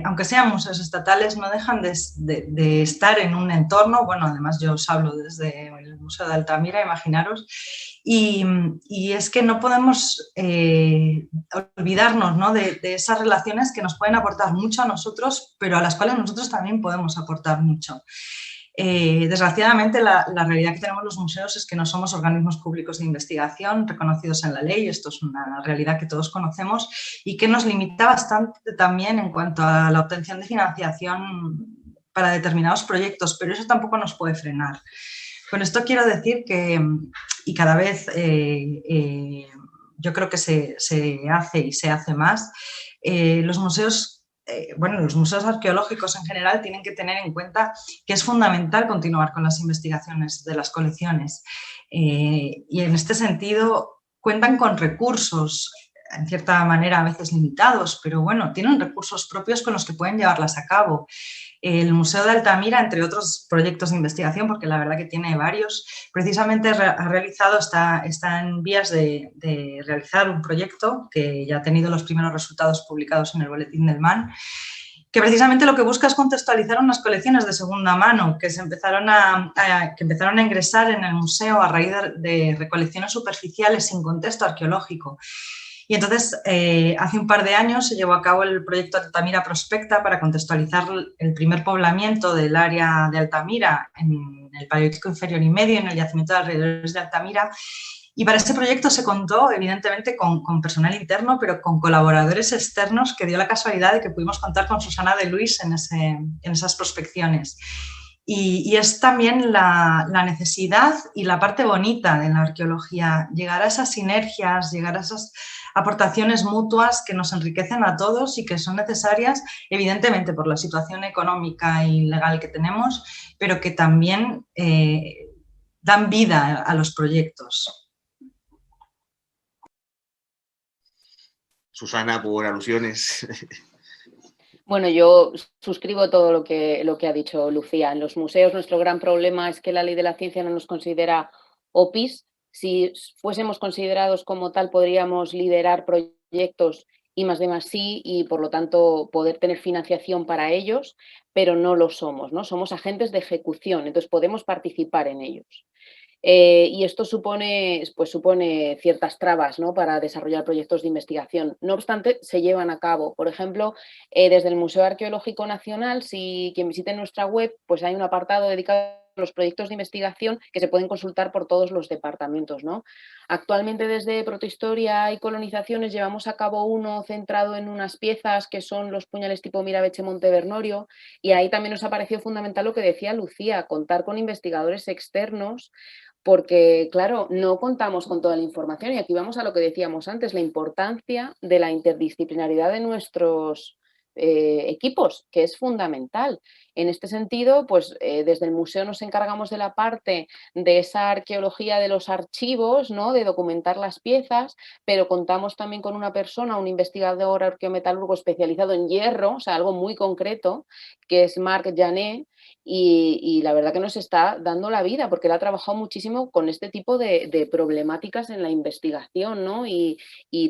aunque sean museos estatales, no dejan de estar en un entorno, bueno, además yo os hablo desde el Museo de Altamira, imaginaros, y es que no podemos olvidarnos, ¿no?, de esas relaciones que nos pueden aportar mucho a nosotros, pero a las cuales nosotros también podemos aportar mucho. Desgraciadamente, la realidad que tenemos los museos es que no somos organismos públicos de investigación reconocidos en la ley, esto es una realidad que todos conocemos y que nos limita bastante también en cuanto a la obtención de financiación para determinados proyectos, pero eso tampoco nos puede frenar. Con esto quiero decir que, y cada vez yo creo que se hace y se hace más, los museos arqueológicos en general tienen que tener en cuenta que es fundamental continuar con las investigaciones de las colecciones, y en este sentido cuentan con recursos, en cierta manera a veces limitados, pero bueno, tienen recursos propios con los que pueden llevarlas a cabo. El Museo de Altamira, entre otros proyectos de investigación, porque la verdad que tiene varios, precisamente está en vías de realizar un proyecto que ya ha tenido los primeros resultados publicados en el Boletín del MAN, que precisamente lo que busca es contextualizar unas colecciones de segunda mano que empezaron a ingresar en el museo a raíz de recolecciones superficiales sin contexto arqueológico. Y entonces, hace un par de años se llevó a cabo el proyecto Altamira Prospecta para contextualizar el primer poblamiento del área de Altamira en el Paleolítico Inferior y Medio, en el yacimiento de alrededores de Altamira. Y para este proyecto se contó, evidentemente, con personal interno, pero con colaboradores externos, que dio la casualidad de que pudimos contar con Susana de Luis en esas prospecciones. Y es también la necesidad y la parte bonita de la arqueología, llegar a esas sinergias, llegar a esas aportaciones mutuas que nos enriquecen a todos y que son necesarias, evidentemente, por la situación económica y legal que tenemos, pero que también dan vida a los proyectos. Susana, por alusiones. Bueno, yo suscribo todo lo que ha dicho Lucía. En los museos nuestro gran problema es que la ley de la ciencia no nos considera OPIs. Si fuésemos considerados como tal, podríamos liderar proyectos I+D+I y, por lo tanto, poder tener financiación para ellos, pero no lo somos, ¿no? Somos agentes de ejecución, entonces podemos participar en ellos. Y esto supone ciertas trabas, ¿no?, para desarrollar proyectos de investigación. No obstante, se llevan a cabo. Por ejemplo, desde el Museo Arqueológico Nacional, si quien visite nuestra web, pues hay un apartado dedicado a los proyectos de investigación que se pueden consultar por todos los departamentos, ¿no? Actualmente, desde Protohistoria y Colonizaciones, llevamos a cabo uno centrado en unas piezas que son los puñales tipo Mirabeche Montevernorio, y ahí también nos ha parecido fundamental lo que decía Lucía, contar con investigadores externos, porque, claro, no contamos con toda la información y aquí vamos a lo que decíamos antes, la importancia de la interdisciplinaridad de nuestros equipos, que es fundamental. En este sentido, pues desde el museo nos encargamos de la parte de esa arqueología de los archivos, ¿no?, de documentar las piezas, pero contamos también con una persona, un investigador arqueometalurgo especializado en hierro, o sea, algo muy concreto, que es Marc Janet, y la verdad que nos está dando la vida, porque él ha trabajado muchísimo con este tipo de problemáticas en la investigación, ¿no? Y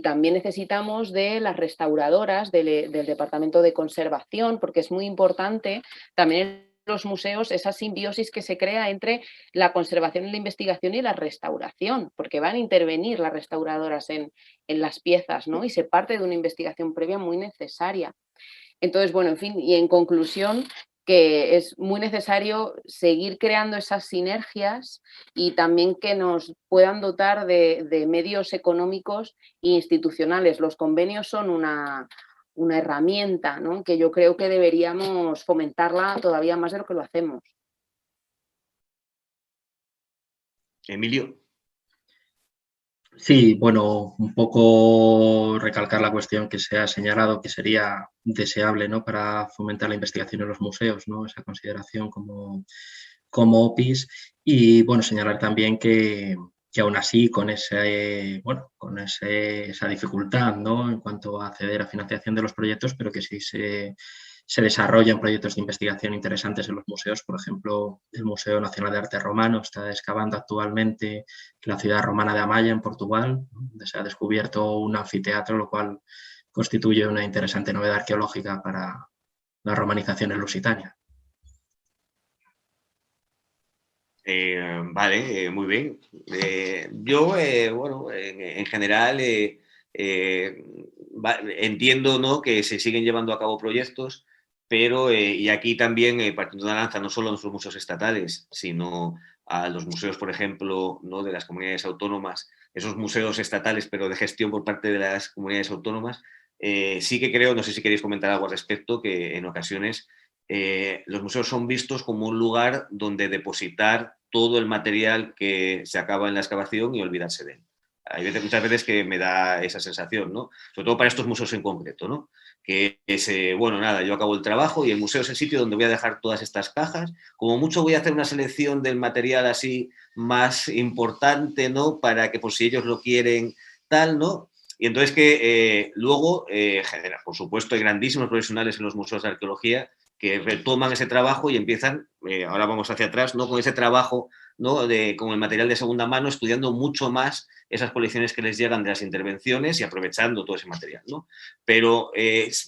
también necesitamos de las restauradoras del Departamento de Conservación, porque es muy importante también en los museos esa simbiosis que se crea entre la conservación y la investigación y la restauración, porque van a intervenir las restauradoras en las piezas, ¿no? Y se parte de una investigación previa muy necesaria. Entonces, bueno, en fin, y en conclusión, que es muy necesario seguir creando esas sinergias y también que nos puedan dotar de medios económicos e institucionales. Los convenios son una herramienta, ¿no?, que yo creo que deberíamos fomentarla todavía más de lo que lo hacemos. Emilio. Sí, bueno, un poco recalcar la cuestión que se ha señalado, que sería deseable, ¿no?, para fomentar la investigación en los museos, ¿no?, esa consideración como OPIs, y bueno, señalar también que aún así con esa dificultad, ¿no?, en cuanto a acceder a financiación de los proyectos, pero que sí se desarrollan proyectos de investigación interesantes en los museos. Por ejemplo, el Museo Nacional de Arte Romano está excavando actualmente la ciudad romana de Amaya, en Portugal, donde se ha descubierto un anfiteatro, lo cual constituye una interesante novedad arqueológica para la romanización en Lusitania. Vale, muy bien. Yo, bueno, en general entiendo, ¿no?, que se siguen llevando a cabo proyectos, pero, y aquí también partiendo de una lanza no solo a nuestros museos estatales, sino a los museos, por ejemplo, ¿no?, de las comunidades autónomas, esos museos estatales, pero de gestión por parte de las comunidades autónomas, sí que creo, no sé si queréis comentar algo al respecto, que en ocasiones los museos son vistos como un lugar donde depositar todo el material que se acaba en la excavación y olvidarse de él. Hay muchas veces que me da esa sensación, ¿no?, sobre todo para estos museos en concreto, ¿no?, que es, bueno, nada, yo acabo el trabajo y el museo es el sitio donde voy a dejar todas estas cajas, como mucho voy a hacer una selección del material así más importante, ¿no?, para que por si ellos lo quieren, tal, ¿no? Y entonces que luego, por supuesto, hay grandísimos profesionales en los museos de arqueología que retoman ese trabajo y empiezan, ahora vamos hacia atrás, ¿no?, con ese trabajo, ¿no?, con el material de segunda mano, estudiando mucho más esas colecciones que les llegan de las intervenciones y aprovechando todo ese material, ¿no? Pero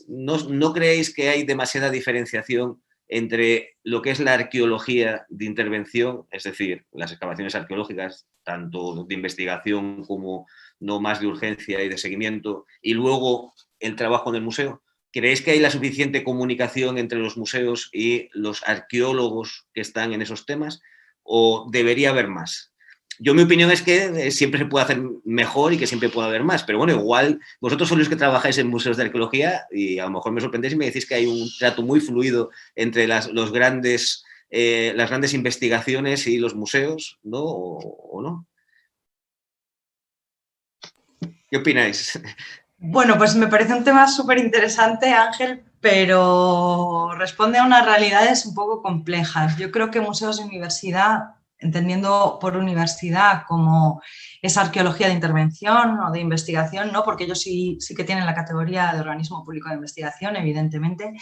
¿no creéis que hay demasiada diferenciación entre lo que es la arqueología de intervención, es decir, las excavaciones arqueológicas, tanto de investigación como no más de urgencia y de seguimiento, y luego el trabajo en el museo? ¿Creéis que hay la suficiente comunicación entre los museos y los arqueólogos que están en esos temas? ¿O debería haber más? Yo, mi opinión es que siempre se puede hacer mejor y que siempre puede haber más, pero bueno, igual vosotros sois los que trabajáis en museos de arqueología y a lo mejor me sorprendéis y me decís que hay un trato muy fluido entre los grandes las grandes investigaciones y los museos, ¿no? ¿O no? ¿Qué opináis? Bueno, pues me parece un tema súper interesante, Ángel, pero responde a unas realidades un poco complejas. Yo creo que museos y universidad, entendiendo por universidad como esa arqueología de intervención o de investigación, ¿no? Porque ellos sí que tienen la categoría de organismo público de investigación, evidentemente,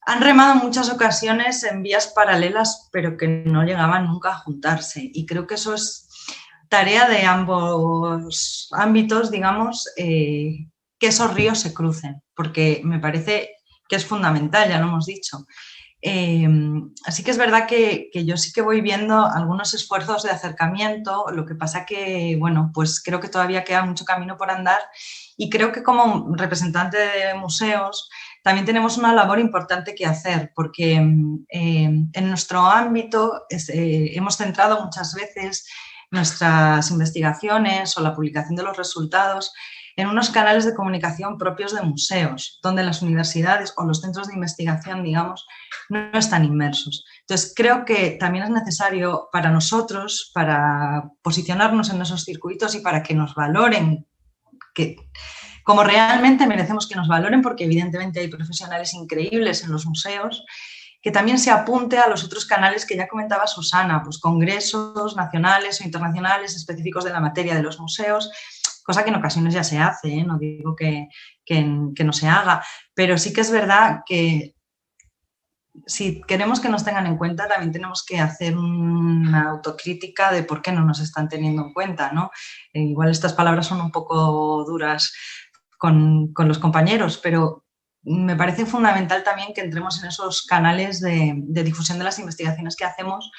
han remado en muchas ocasiones en vías paralelas, pero que no llegaban nunca a juntarse. Y creo que eso es tarea de ambos ámbitos, digamos, que esos ríos se crucen, porque me parece que es fundamental, ya lo hemos dicho. Así que es verdad que yo sí que voy viendo algunos esfuerzos de acercamiento, lo que pasa que, bueno, pues creo que todavía queda mucho camino por andar y creo que como representante de museos también tenemos una labor importante que hacer, porque en nuestro ámbito hemos centrado muchas veces nuestras investigaciones o la publicación de los resultados en unos canales de comunicación propios de museos, donde las universidades o los centros de investigación, digamos, no están inmersos. Entonces, creo que también es necesario para nosotros, para posicionarnos en esos circuitos y para que nos valoren, como realmente merecemos que nos valoren, porque evidentemente hay profesionales increíbles en los museos, que también se apunte a los otros canales que ya comentaba Susana, pues congresos nacionales o internacionales específicos de la materia de los museos, cosa que en ocasiones ya se hace, ¿eh? No digo que no se haga, pero sí que es verdad que si queremos que nos tengan en cuenta, también tenemos que hacer una autocrítica de por qué no nos están teniendo en cuenta, ¿no? Igual estas palabras son un poco duras con los compañeros, pero me parece fundamental también que entremos en esos canales de difusión de las investigaciones que hacemos,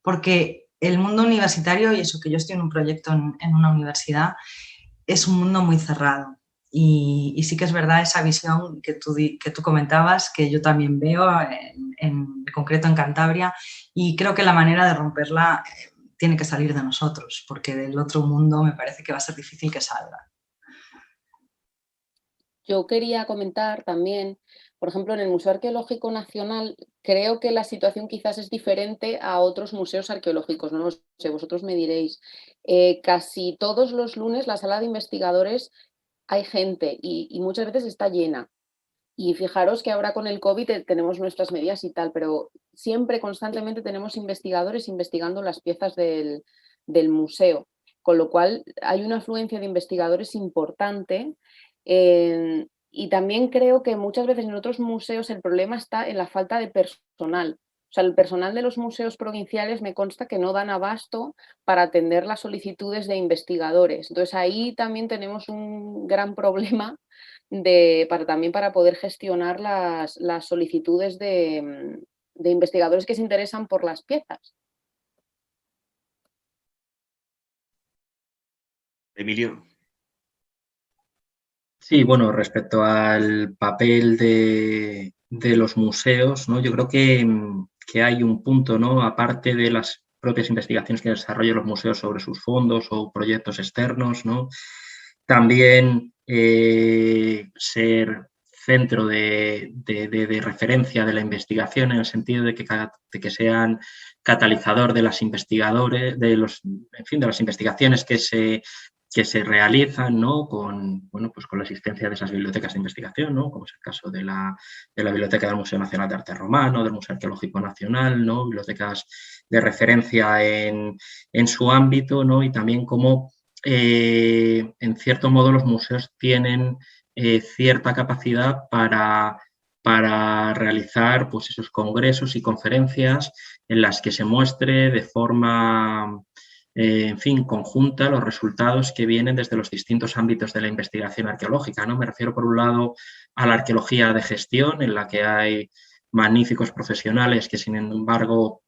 porque el mundo universitario, y eso que yo estoy en un proyecto en una universidad, es un mundo muy cerrado. Y sí que es verdad esa visión que tú comentabas, que yo también veo en concreto en Cantabria, y creo que la manera de romperla tiene que salir de nosotros, porque del otro mundo me parece que va a ser difícil que salga. Yo quería comentar también, por ejemplo, en el Museo Arqueológico Nacional, creo que la situación quizás es diferente a otros museos arqueológicos, no lo sé, vosotros me diréis. Casi todos los lunes la sala de investigadores hay gente y muchas veces está llena. Y fijaros que ahora con el COVID tenemos nuestras medidas y tal, pero siempre, constantemente tenemos investigadores investigando las piezas del museo, con lo cual hay una afluencia de investigadores importante. Y también creo que muchas veces en otros museos el problema está en la falta de personal. O sea, el personal de los museos provinciales me consta que no dan abasto para atender las solicitudes de investigadores. Entonces ahí también tenemos un gran problema también para poder gestionar las solicitudes de investigadores que se interesan por las piezas. Emilio. Sí, bueno, respecto al papel de los museos, ¿no? Yo creo que hay un punto, ¿no? Aparte de las propias investigaciones que desarrollan los museos sobre sus fondos o proyectos externos, ¿no? También ser centro de referencia de la investigación en el sentido de que sean catalizador de las investigadores, de las investigaciones que se realizan, ¿no? Con la existencia de esas bibliotecas de investigación, ¿no? Como es el caso de la Biblioteca del Museo Nacional de Arte Romano, del Museo Arqueológico Nacional, ¿no? Bibliotecas de referencia en su ámbito, ¿no? Y también cómo, en cierto modo, los museos tienen cierta capacidad para realizar pues, esos congresos y conferencias en las que se muestre de forma conjunta los resultados que vienen desde los distintos ámbitos de la investigación arqueológica, ¿no? Me refiero, por un lado, a la arqueología de gestión, en la que hay magníficos profesionales que, sin embargo,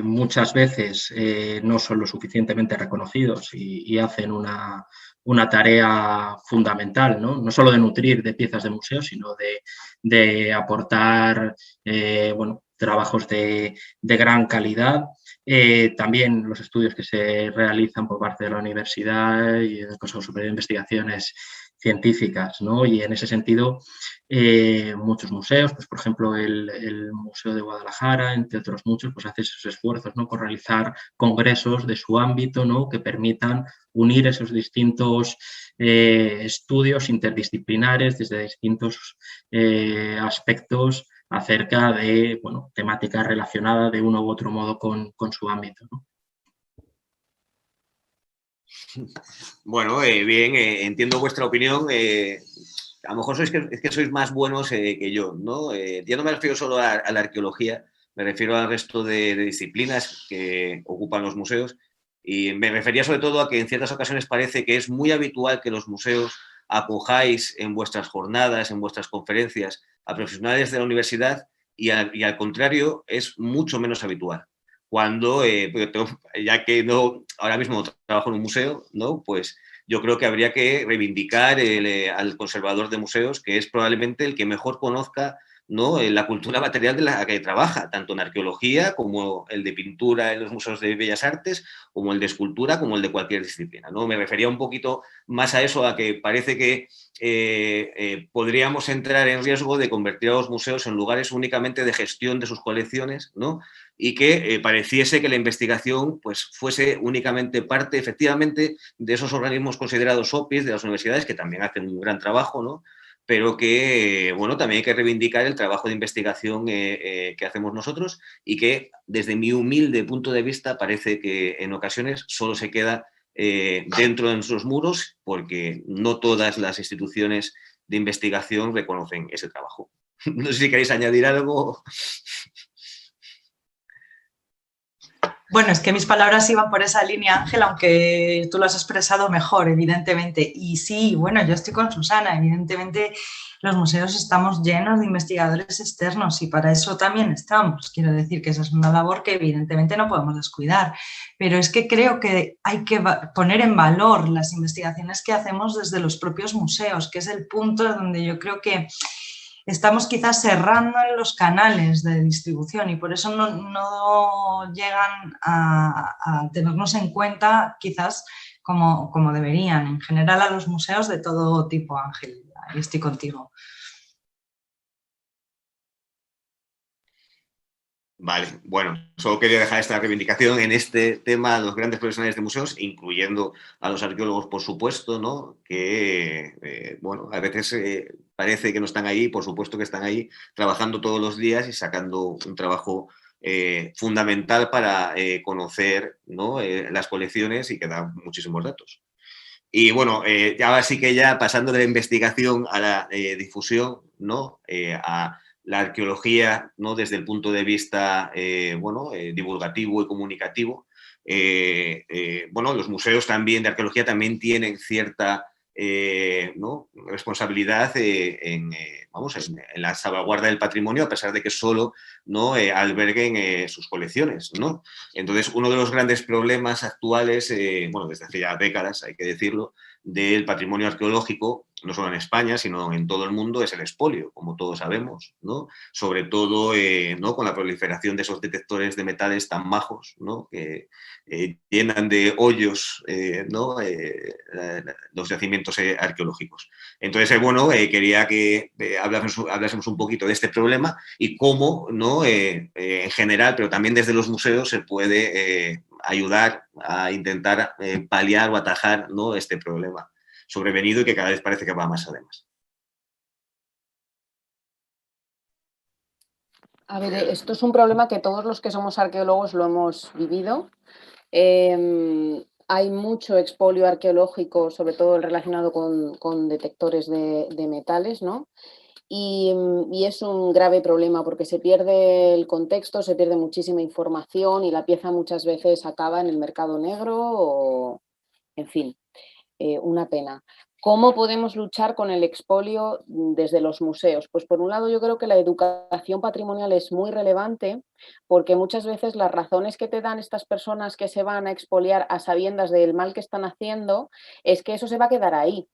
muchas veces no son lo suficientemente reconocidos y hacen una tarea fundamental, ¿no? Solo de nutrir de piezas de museo, sino de aportar trabajos de gran calidad. También los estudios que se realizan por parte de la universidad y del Consejo Superior de Investigaciones científicas, ¿no? Y en ese sentido, muchos museos, pues por ejemplo el Museo de Guadalajara, entre otros muchos, pues hace esos esfuerzos, ¿no? Por realizar congresos de su ámbito, ¿no? Que permitan unir esos distintos estudios interdisciplinares desde distintos aspectos acerca de, bueno, temáticas relacionadas de uno u otro modo con su ámbito, ¿no? Bueno, bien, entiendo vuestra opinión. A lo mejor es que sois más buenos que yo, ¿no? Yo no me refiero solo a la arqueología, me refiero al resto de disciplinas que ocupan los museos, y me refería sobre todo a que en ciertas ocasiones parece que es muy habitual que los museos acojáis en vuestras jornadas, en vuestras conferencias, a profesionales de la universidad, y al contrario es mucho menos habitual. Cuando, ya que no, ahora mismo no trabajo en un museo, ¿no? Pues yo creo que habría que reivindicar al conservador de museos, que es probablemente el que mejor conozca, ¿no? La cultura material de la que trabaja, tanto en arqueología como el de pintura en los museos de Bellas Artes, como el de escultura, como el de cualquier disciplina, ¿no? Me refería un poquito más a eso, a que parece que podríamos entrar en riesgo de convertir a los museos en lugares únicamente de gestión de sus colecciones, ¿no? Y que pareciese que la investigación pues, fuese únicamente parte, efectivamente, de esos organismos considerados OPIs de las universidades, que también hacen un gran trabajo, ¿no? Pero que, bueno, también hay que reivindicar el trabajo de investigación que hacemos nosotros, y que, desde mi humilde punto de vista, parece que en ocasiones solo se queda dentro de nuestros muros, porque no todas las instituciones de investigación reconocen ese trabajo. No sé si queréis añadir algo. Bueno, es que mis palabras iban por esa línea, Ángel, aunque tú lo has expresado mejor, evidentemente. Y sí, bueno, yo estoy con Susana, evidentemente los museos estamos llenos de investigadores externos y para eso también estamos. Quiero decir que esa es una labor que evidentemente no podemos descuidar, pero es que creo que hay que poner en valor las investigaciones que hacemos desde los propios museos, que es el punto donde yo creo que estamos quizás cerrando en los canales de distribución y por eso no llegan a tenernos en cuenta quizás como deberían. En general a los museos de todo tipo, Ángel, ahí estoy contigo. Vale, bueno, solo quería dejar esta reivindicación en este tema a los grandes profesionales de museos, incluyendo a los arqueólogos, por supuesto, ¿no? Que, bueno, a veces parece que no están ahí, por supuesto que están ahí, trabajando todos los días y sacando un trabajo fundamental para conocer, ¿no? Las colecciones, y que da muchísimos datos. Y bueno, ya sí que ya pasando de la investigación a la difusión, ¿no? A la arqueología, ¿no? Desde el punto de vista bueno, divulgativo y comunicativo. Bueno, los museos también de arqueología también tienen cierta ¿no? responsabilidad vamos, en la salvaguarda del patrimonio, a pesar de que solo, ¿no? Alberguen sus colecciones, ¿no? Entonces, uno de los grandes problemas actuales, bueno, desde hace ya décadas, hay que decirlo, del patrimonio arqueológico, no solo en España, sino en todo el mundo, es el expolio, como todos sabemos, ¿no? Sobre todo, ¿no? Con la proliferación de esos detectores de metales tan majos, ¿no? Que llenan de hoyos, ¿no? Los yacimientos arqueológicos. Entonces, bueno, quería que hablásemos un poquito de este problema y cómo, ¿no? En general, pero también desde los museos, se puede ayudar a intentar paliar o atajar, ¿no? Este problema sobrevenido y que cada vez parece que va más, además. A ver, esto es un problema que todos los que somos arqueólogos lo hemos vivido. Hay mucho expolio arqueológico, sobre todo relacionado con detectores de metales, ¿no? Y es un grave problema porque se pierde el contexto, se pierde muchísima información y la pieza muchas veces acaba en el mercado negro o, en fin, una pena. ¿Cómo podemos luchar con el expolio desde los museos? Pues por un lado yo creo que la educación patrimonial es muy relevante porque muchas veces las razones que te dan estas personas que se van a expoliar a sabiendas del mal que están haciendo es que eso se va a quedar ahí.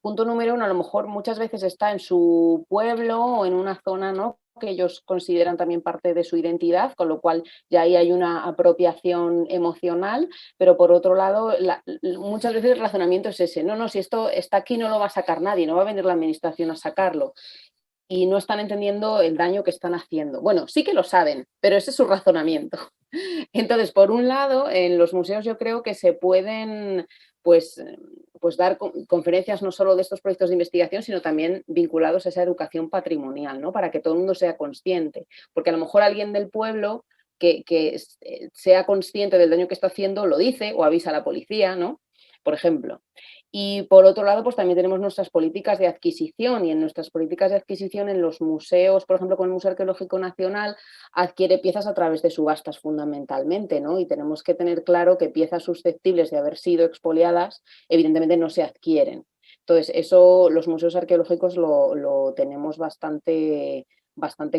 punto número uno, a lo mejor muchas veces está en su pueblo o en una zona, ¿no?, que ellos consideran también parte de su identidad, con lo cual ya ahí hay una apropiación emocional, pero por otro lado, muchas veces el razonamiento es ese, no, si esto está aquí no lo va a sacar nadie, no va a venir la administración a sacarlo. Y no están entendiendo el daño que están haciendo. Bueno, sí que lo saben, pero ese es su razonamiento. Entonces, por un lado, en los museos yo creo que se pueden pues dar conferencias no solo de estos proyectos de investigación, sino también vinculados a esa educación patrimonial, ¿no?, para que todo el mundo sea consciente. Porque a lo mejor alguien del pueblo que sea consciente del daño que está haciendo lo dice o avisa a la policía, ¿no?, por ejemplo. Y por otro lado, pues también tenemos nuestras políticas de adquisición, y en nuestras políticas de adquisición en los museos, por ejemplo, con el Museo Arqueológico Nacional, adquiere piezas a través de subastas fundamentalmente, ¿no? Y tenemos que tener claro que piezas susceptibles de haber sido expoliadas, evidentemente no se adquieren. Entonces, eso los museos arqueológicos lo tenemos bastante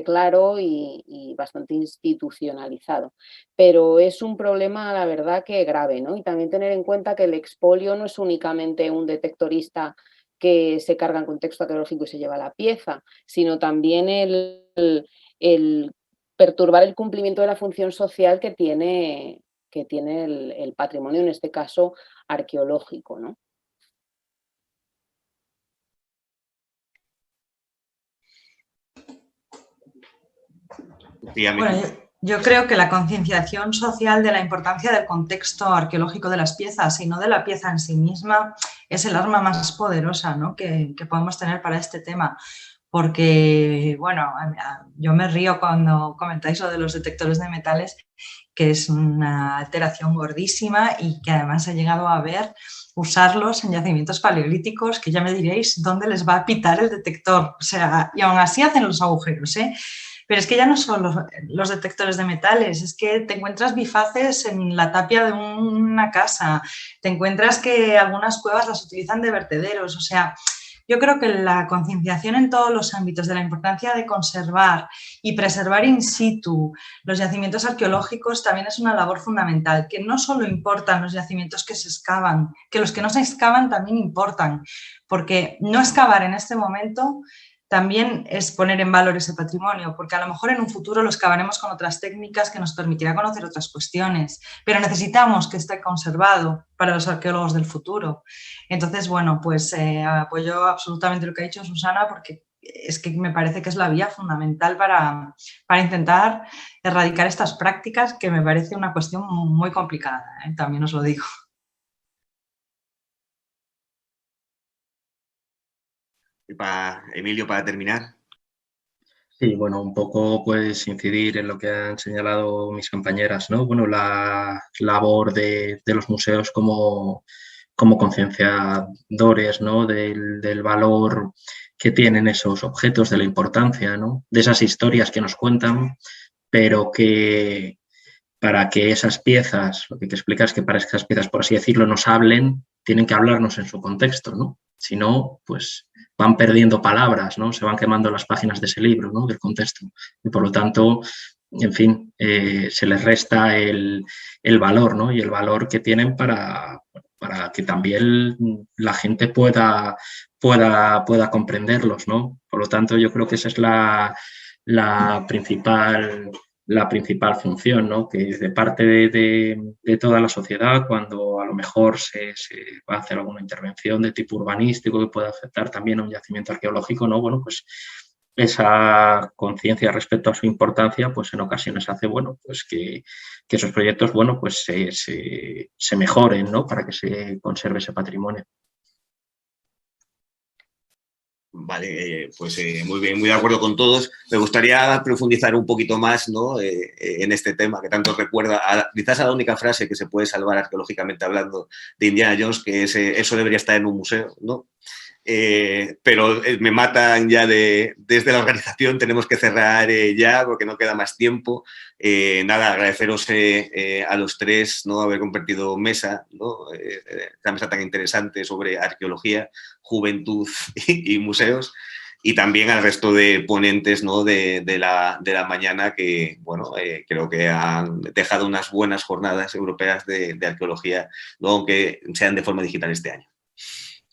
claro y bastante institucionalizado. Pero es un problema, la verdad, que grave, ¿no? Y también tener en cuenta que el expolio no es únicamente un detectorista que se carga en contexto arqueológico y se lleva la pieza, sino también el perturbar el cumplimiento de la función social que tiene el patrimonio, en este caso arqueológico, ¿no? Bueno, yo creo que la concienciación social de la importancia del contexto arqueológico de las piezas y no de la pieza en sí misma es el arma más poderosa, ¿no?, que podemos tener para este tema. Porque, bueno, yo me río cuando comentáis lo de los detectores de metales, que es una alteración gordísima y que además he llegado a ver usarlos en yacimientos paleolíticos, que ya me diréis dónde les va a pitar el detector. O sea, y aún así hacen los agujeros, ¿eh? Pero es que ya no son los detectores de metales, es que te encuentras bifaces en la tapia de una casa, te encuentras que algunas cuevas las utilizan de vertederos. O sea, yo creo que la concienciación en todos los ámbitos de la importancia de conservar y preservar in situ los yacimientos arqueológicos también es una labor fundamental, que no solo importan los yacimientos que se excavan, que los que no se excavan también importan, porque no excavar en este momento también es poner en valor ese patrimonio, porque a lo mejor en un futuro lo excavaremos con otras técnicas que nos permitirá conocer otras cuestiones, pero necesitamos que esté conservado para los arqueólogos del futuro. Entonces, bueno, pues apoyo absolutamente lo que ha dicho Susana, porque es que me parece que es la vía fundamental para intentar erradicar estas prácticas, que me parece una cuestión muy complicada, también os lo digo. Emilio, para terminar. Sí, bueno, un poco pues incidir en lo que han señalado mis compañeras, ¿no? Bueno, la labor de los museos como concienciadores, ¿no?, del valor que tienen esos objetos, de la importancia, ¿no?, de esas historias que nos cuentan, pero que para que esas piezas, lo que te explicas es que para que esas piezas, por así decirlo, nos hablen, tienen que hablarnos en su contexto, ¿no? Si no, pues van perdiendo palabras, ¿no? Se van quemando las páginas de ese libro, ¿no?, del contexto. Y por lo tanto, en fin, se les resta el valor, ¿no?, y el valor que tienen para que también la gente pueda comprenderlos, ¿no? Por lo tanto, yo creo que esa es la principal función, ¿no?, que de parte de toda la sociedad, cuando a lo mejor se va a hacer alguna intervención de tipo urbanístico que pueda afectar también a un yacimiento arqueológico, ¿no?, bueno, pues esa conciencia respecto a su importancia, pues en ocasiones hace, bueno, pues que esos proyectos, bueno, pues se mejoren, ¿no?, para que se conserve ese patrimonio. Vale, pues muy bien, muy de acuerdo con todos. Me gustaría profundizar un poquito más, ¿no?, en este tema que tanto recuerda, quizás a la única frase que se puede salvar arqueológicamente hablando de Indiana Jones, que es eso debería estar en un museo, ¿no? Pero me matan ya desde la organización, tenemos que cerrar ya porque no queda más tiempo. Nada, agradeceros a los tres, ¿no?, haber compartido mesa, ¿no?, esta mesa tan interesante sobre arqueología, juventud y museos, y también al resto de ponentes, ¿no?, de la mañana que, bueno, creo que han dejado unas buenas jornadas europeas de arqueología, ¿no?, aunque sean de forma digital este año.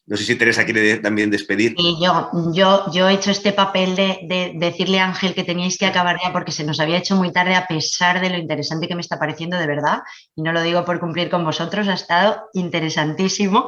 No sé si Teresa quiere también despedir. Y yo he hecho este papel de decirle a Ángel que teníais que acabar ya porque se nos había hecho muy tarde, a pesar de lo interesante que me está pareciendo, de verdad, y no lo digo por cumplir con vosotros, ha estado interesantísimo.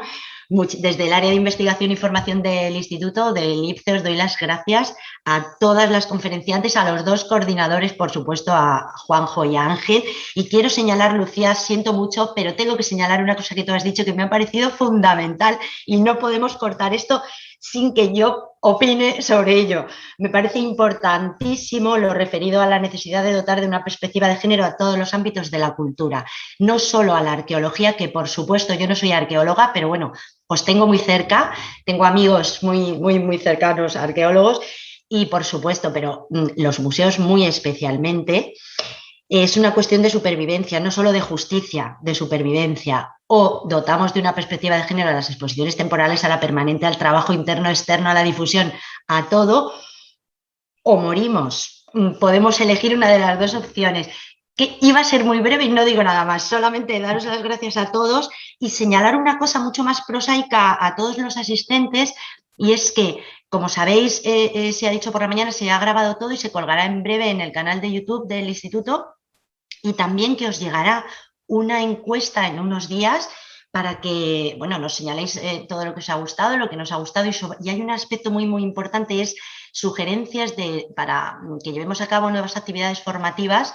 Desde el área de investigación y formación del instituto, del IPCE, os doy las gracias a todas las conferenciantes, a los dos coordinadores, por supuesto, a Juanjo y a Ángel. Y quiero señalar, Lucía, siento mucho, pero tengo que señalar una cosa que tú has dicho que me ha parecido fundamental y no podemos cortar esto sin que yo opine sobre ello. Me parece importantísimo lo referido a la necesidad de dotar de una perspectiva de género a todos los ámbitos de la cultura, no solo a la arqueología, que por supuesto yo no soy arqueóloga, pero bueno, os tengo muy cerca, tengo amigos muy cercanos arqueólogos y por supuesto, pero los museos muy especialmente. Es una cuestión de supervivencia, no solo de justicia, de supervivencia. O dotamos de una perspectiva de género a las exposiciones temporales, a la permanente, al trabajo interno, externo, a la difusión, a todo, o morimos. Podemos elegir una de las dos opciones. Que iba a ser muy breve y no digo nada más, solamente daros las gracias a todos y señalar una cosa mucho más prosaica a todos los asistentes, y es que, como sabéis, se ha dicho por la mañana, se ha grabado todo y se colgará en breve en el canal de YouTube del instituto, y también que os llegará una encuesta en unos días para que, bueno, nos señaléis todo lo que os ha gustado, lo que nos ha gustado, y hay un aspecto muy importante, es sugerencias para que llevemos a cabo nuevas actividades formativas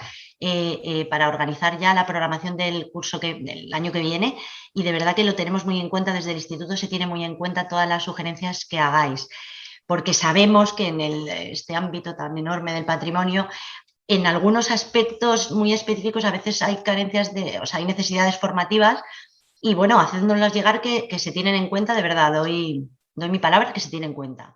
para organizar ya la programación del curso del año que viene, y de verdad que lo tenemos muy en cuenta, desde el instituto se tiene muy en cuenta todas las sugerencias que hagáis, porque sabemos que en este ámbito tan enorme del patrimonio, en algunos aspectos muy específicos a veces hay carencias hay necesidades formativas, y bueno, hacéndonos llegar que se tienen en cuenta, de verdad, doy mi palabra que se tiene en cuenta.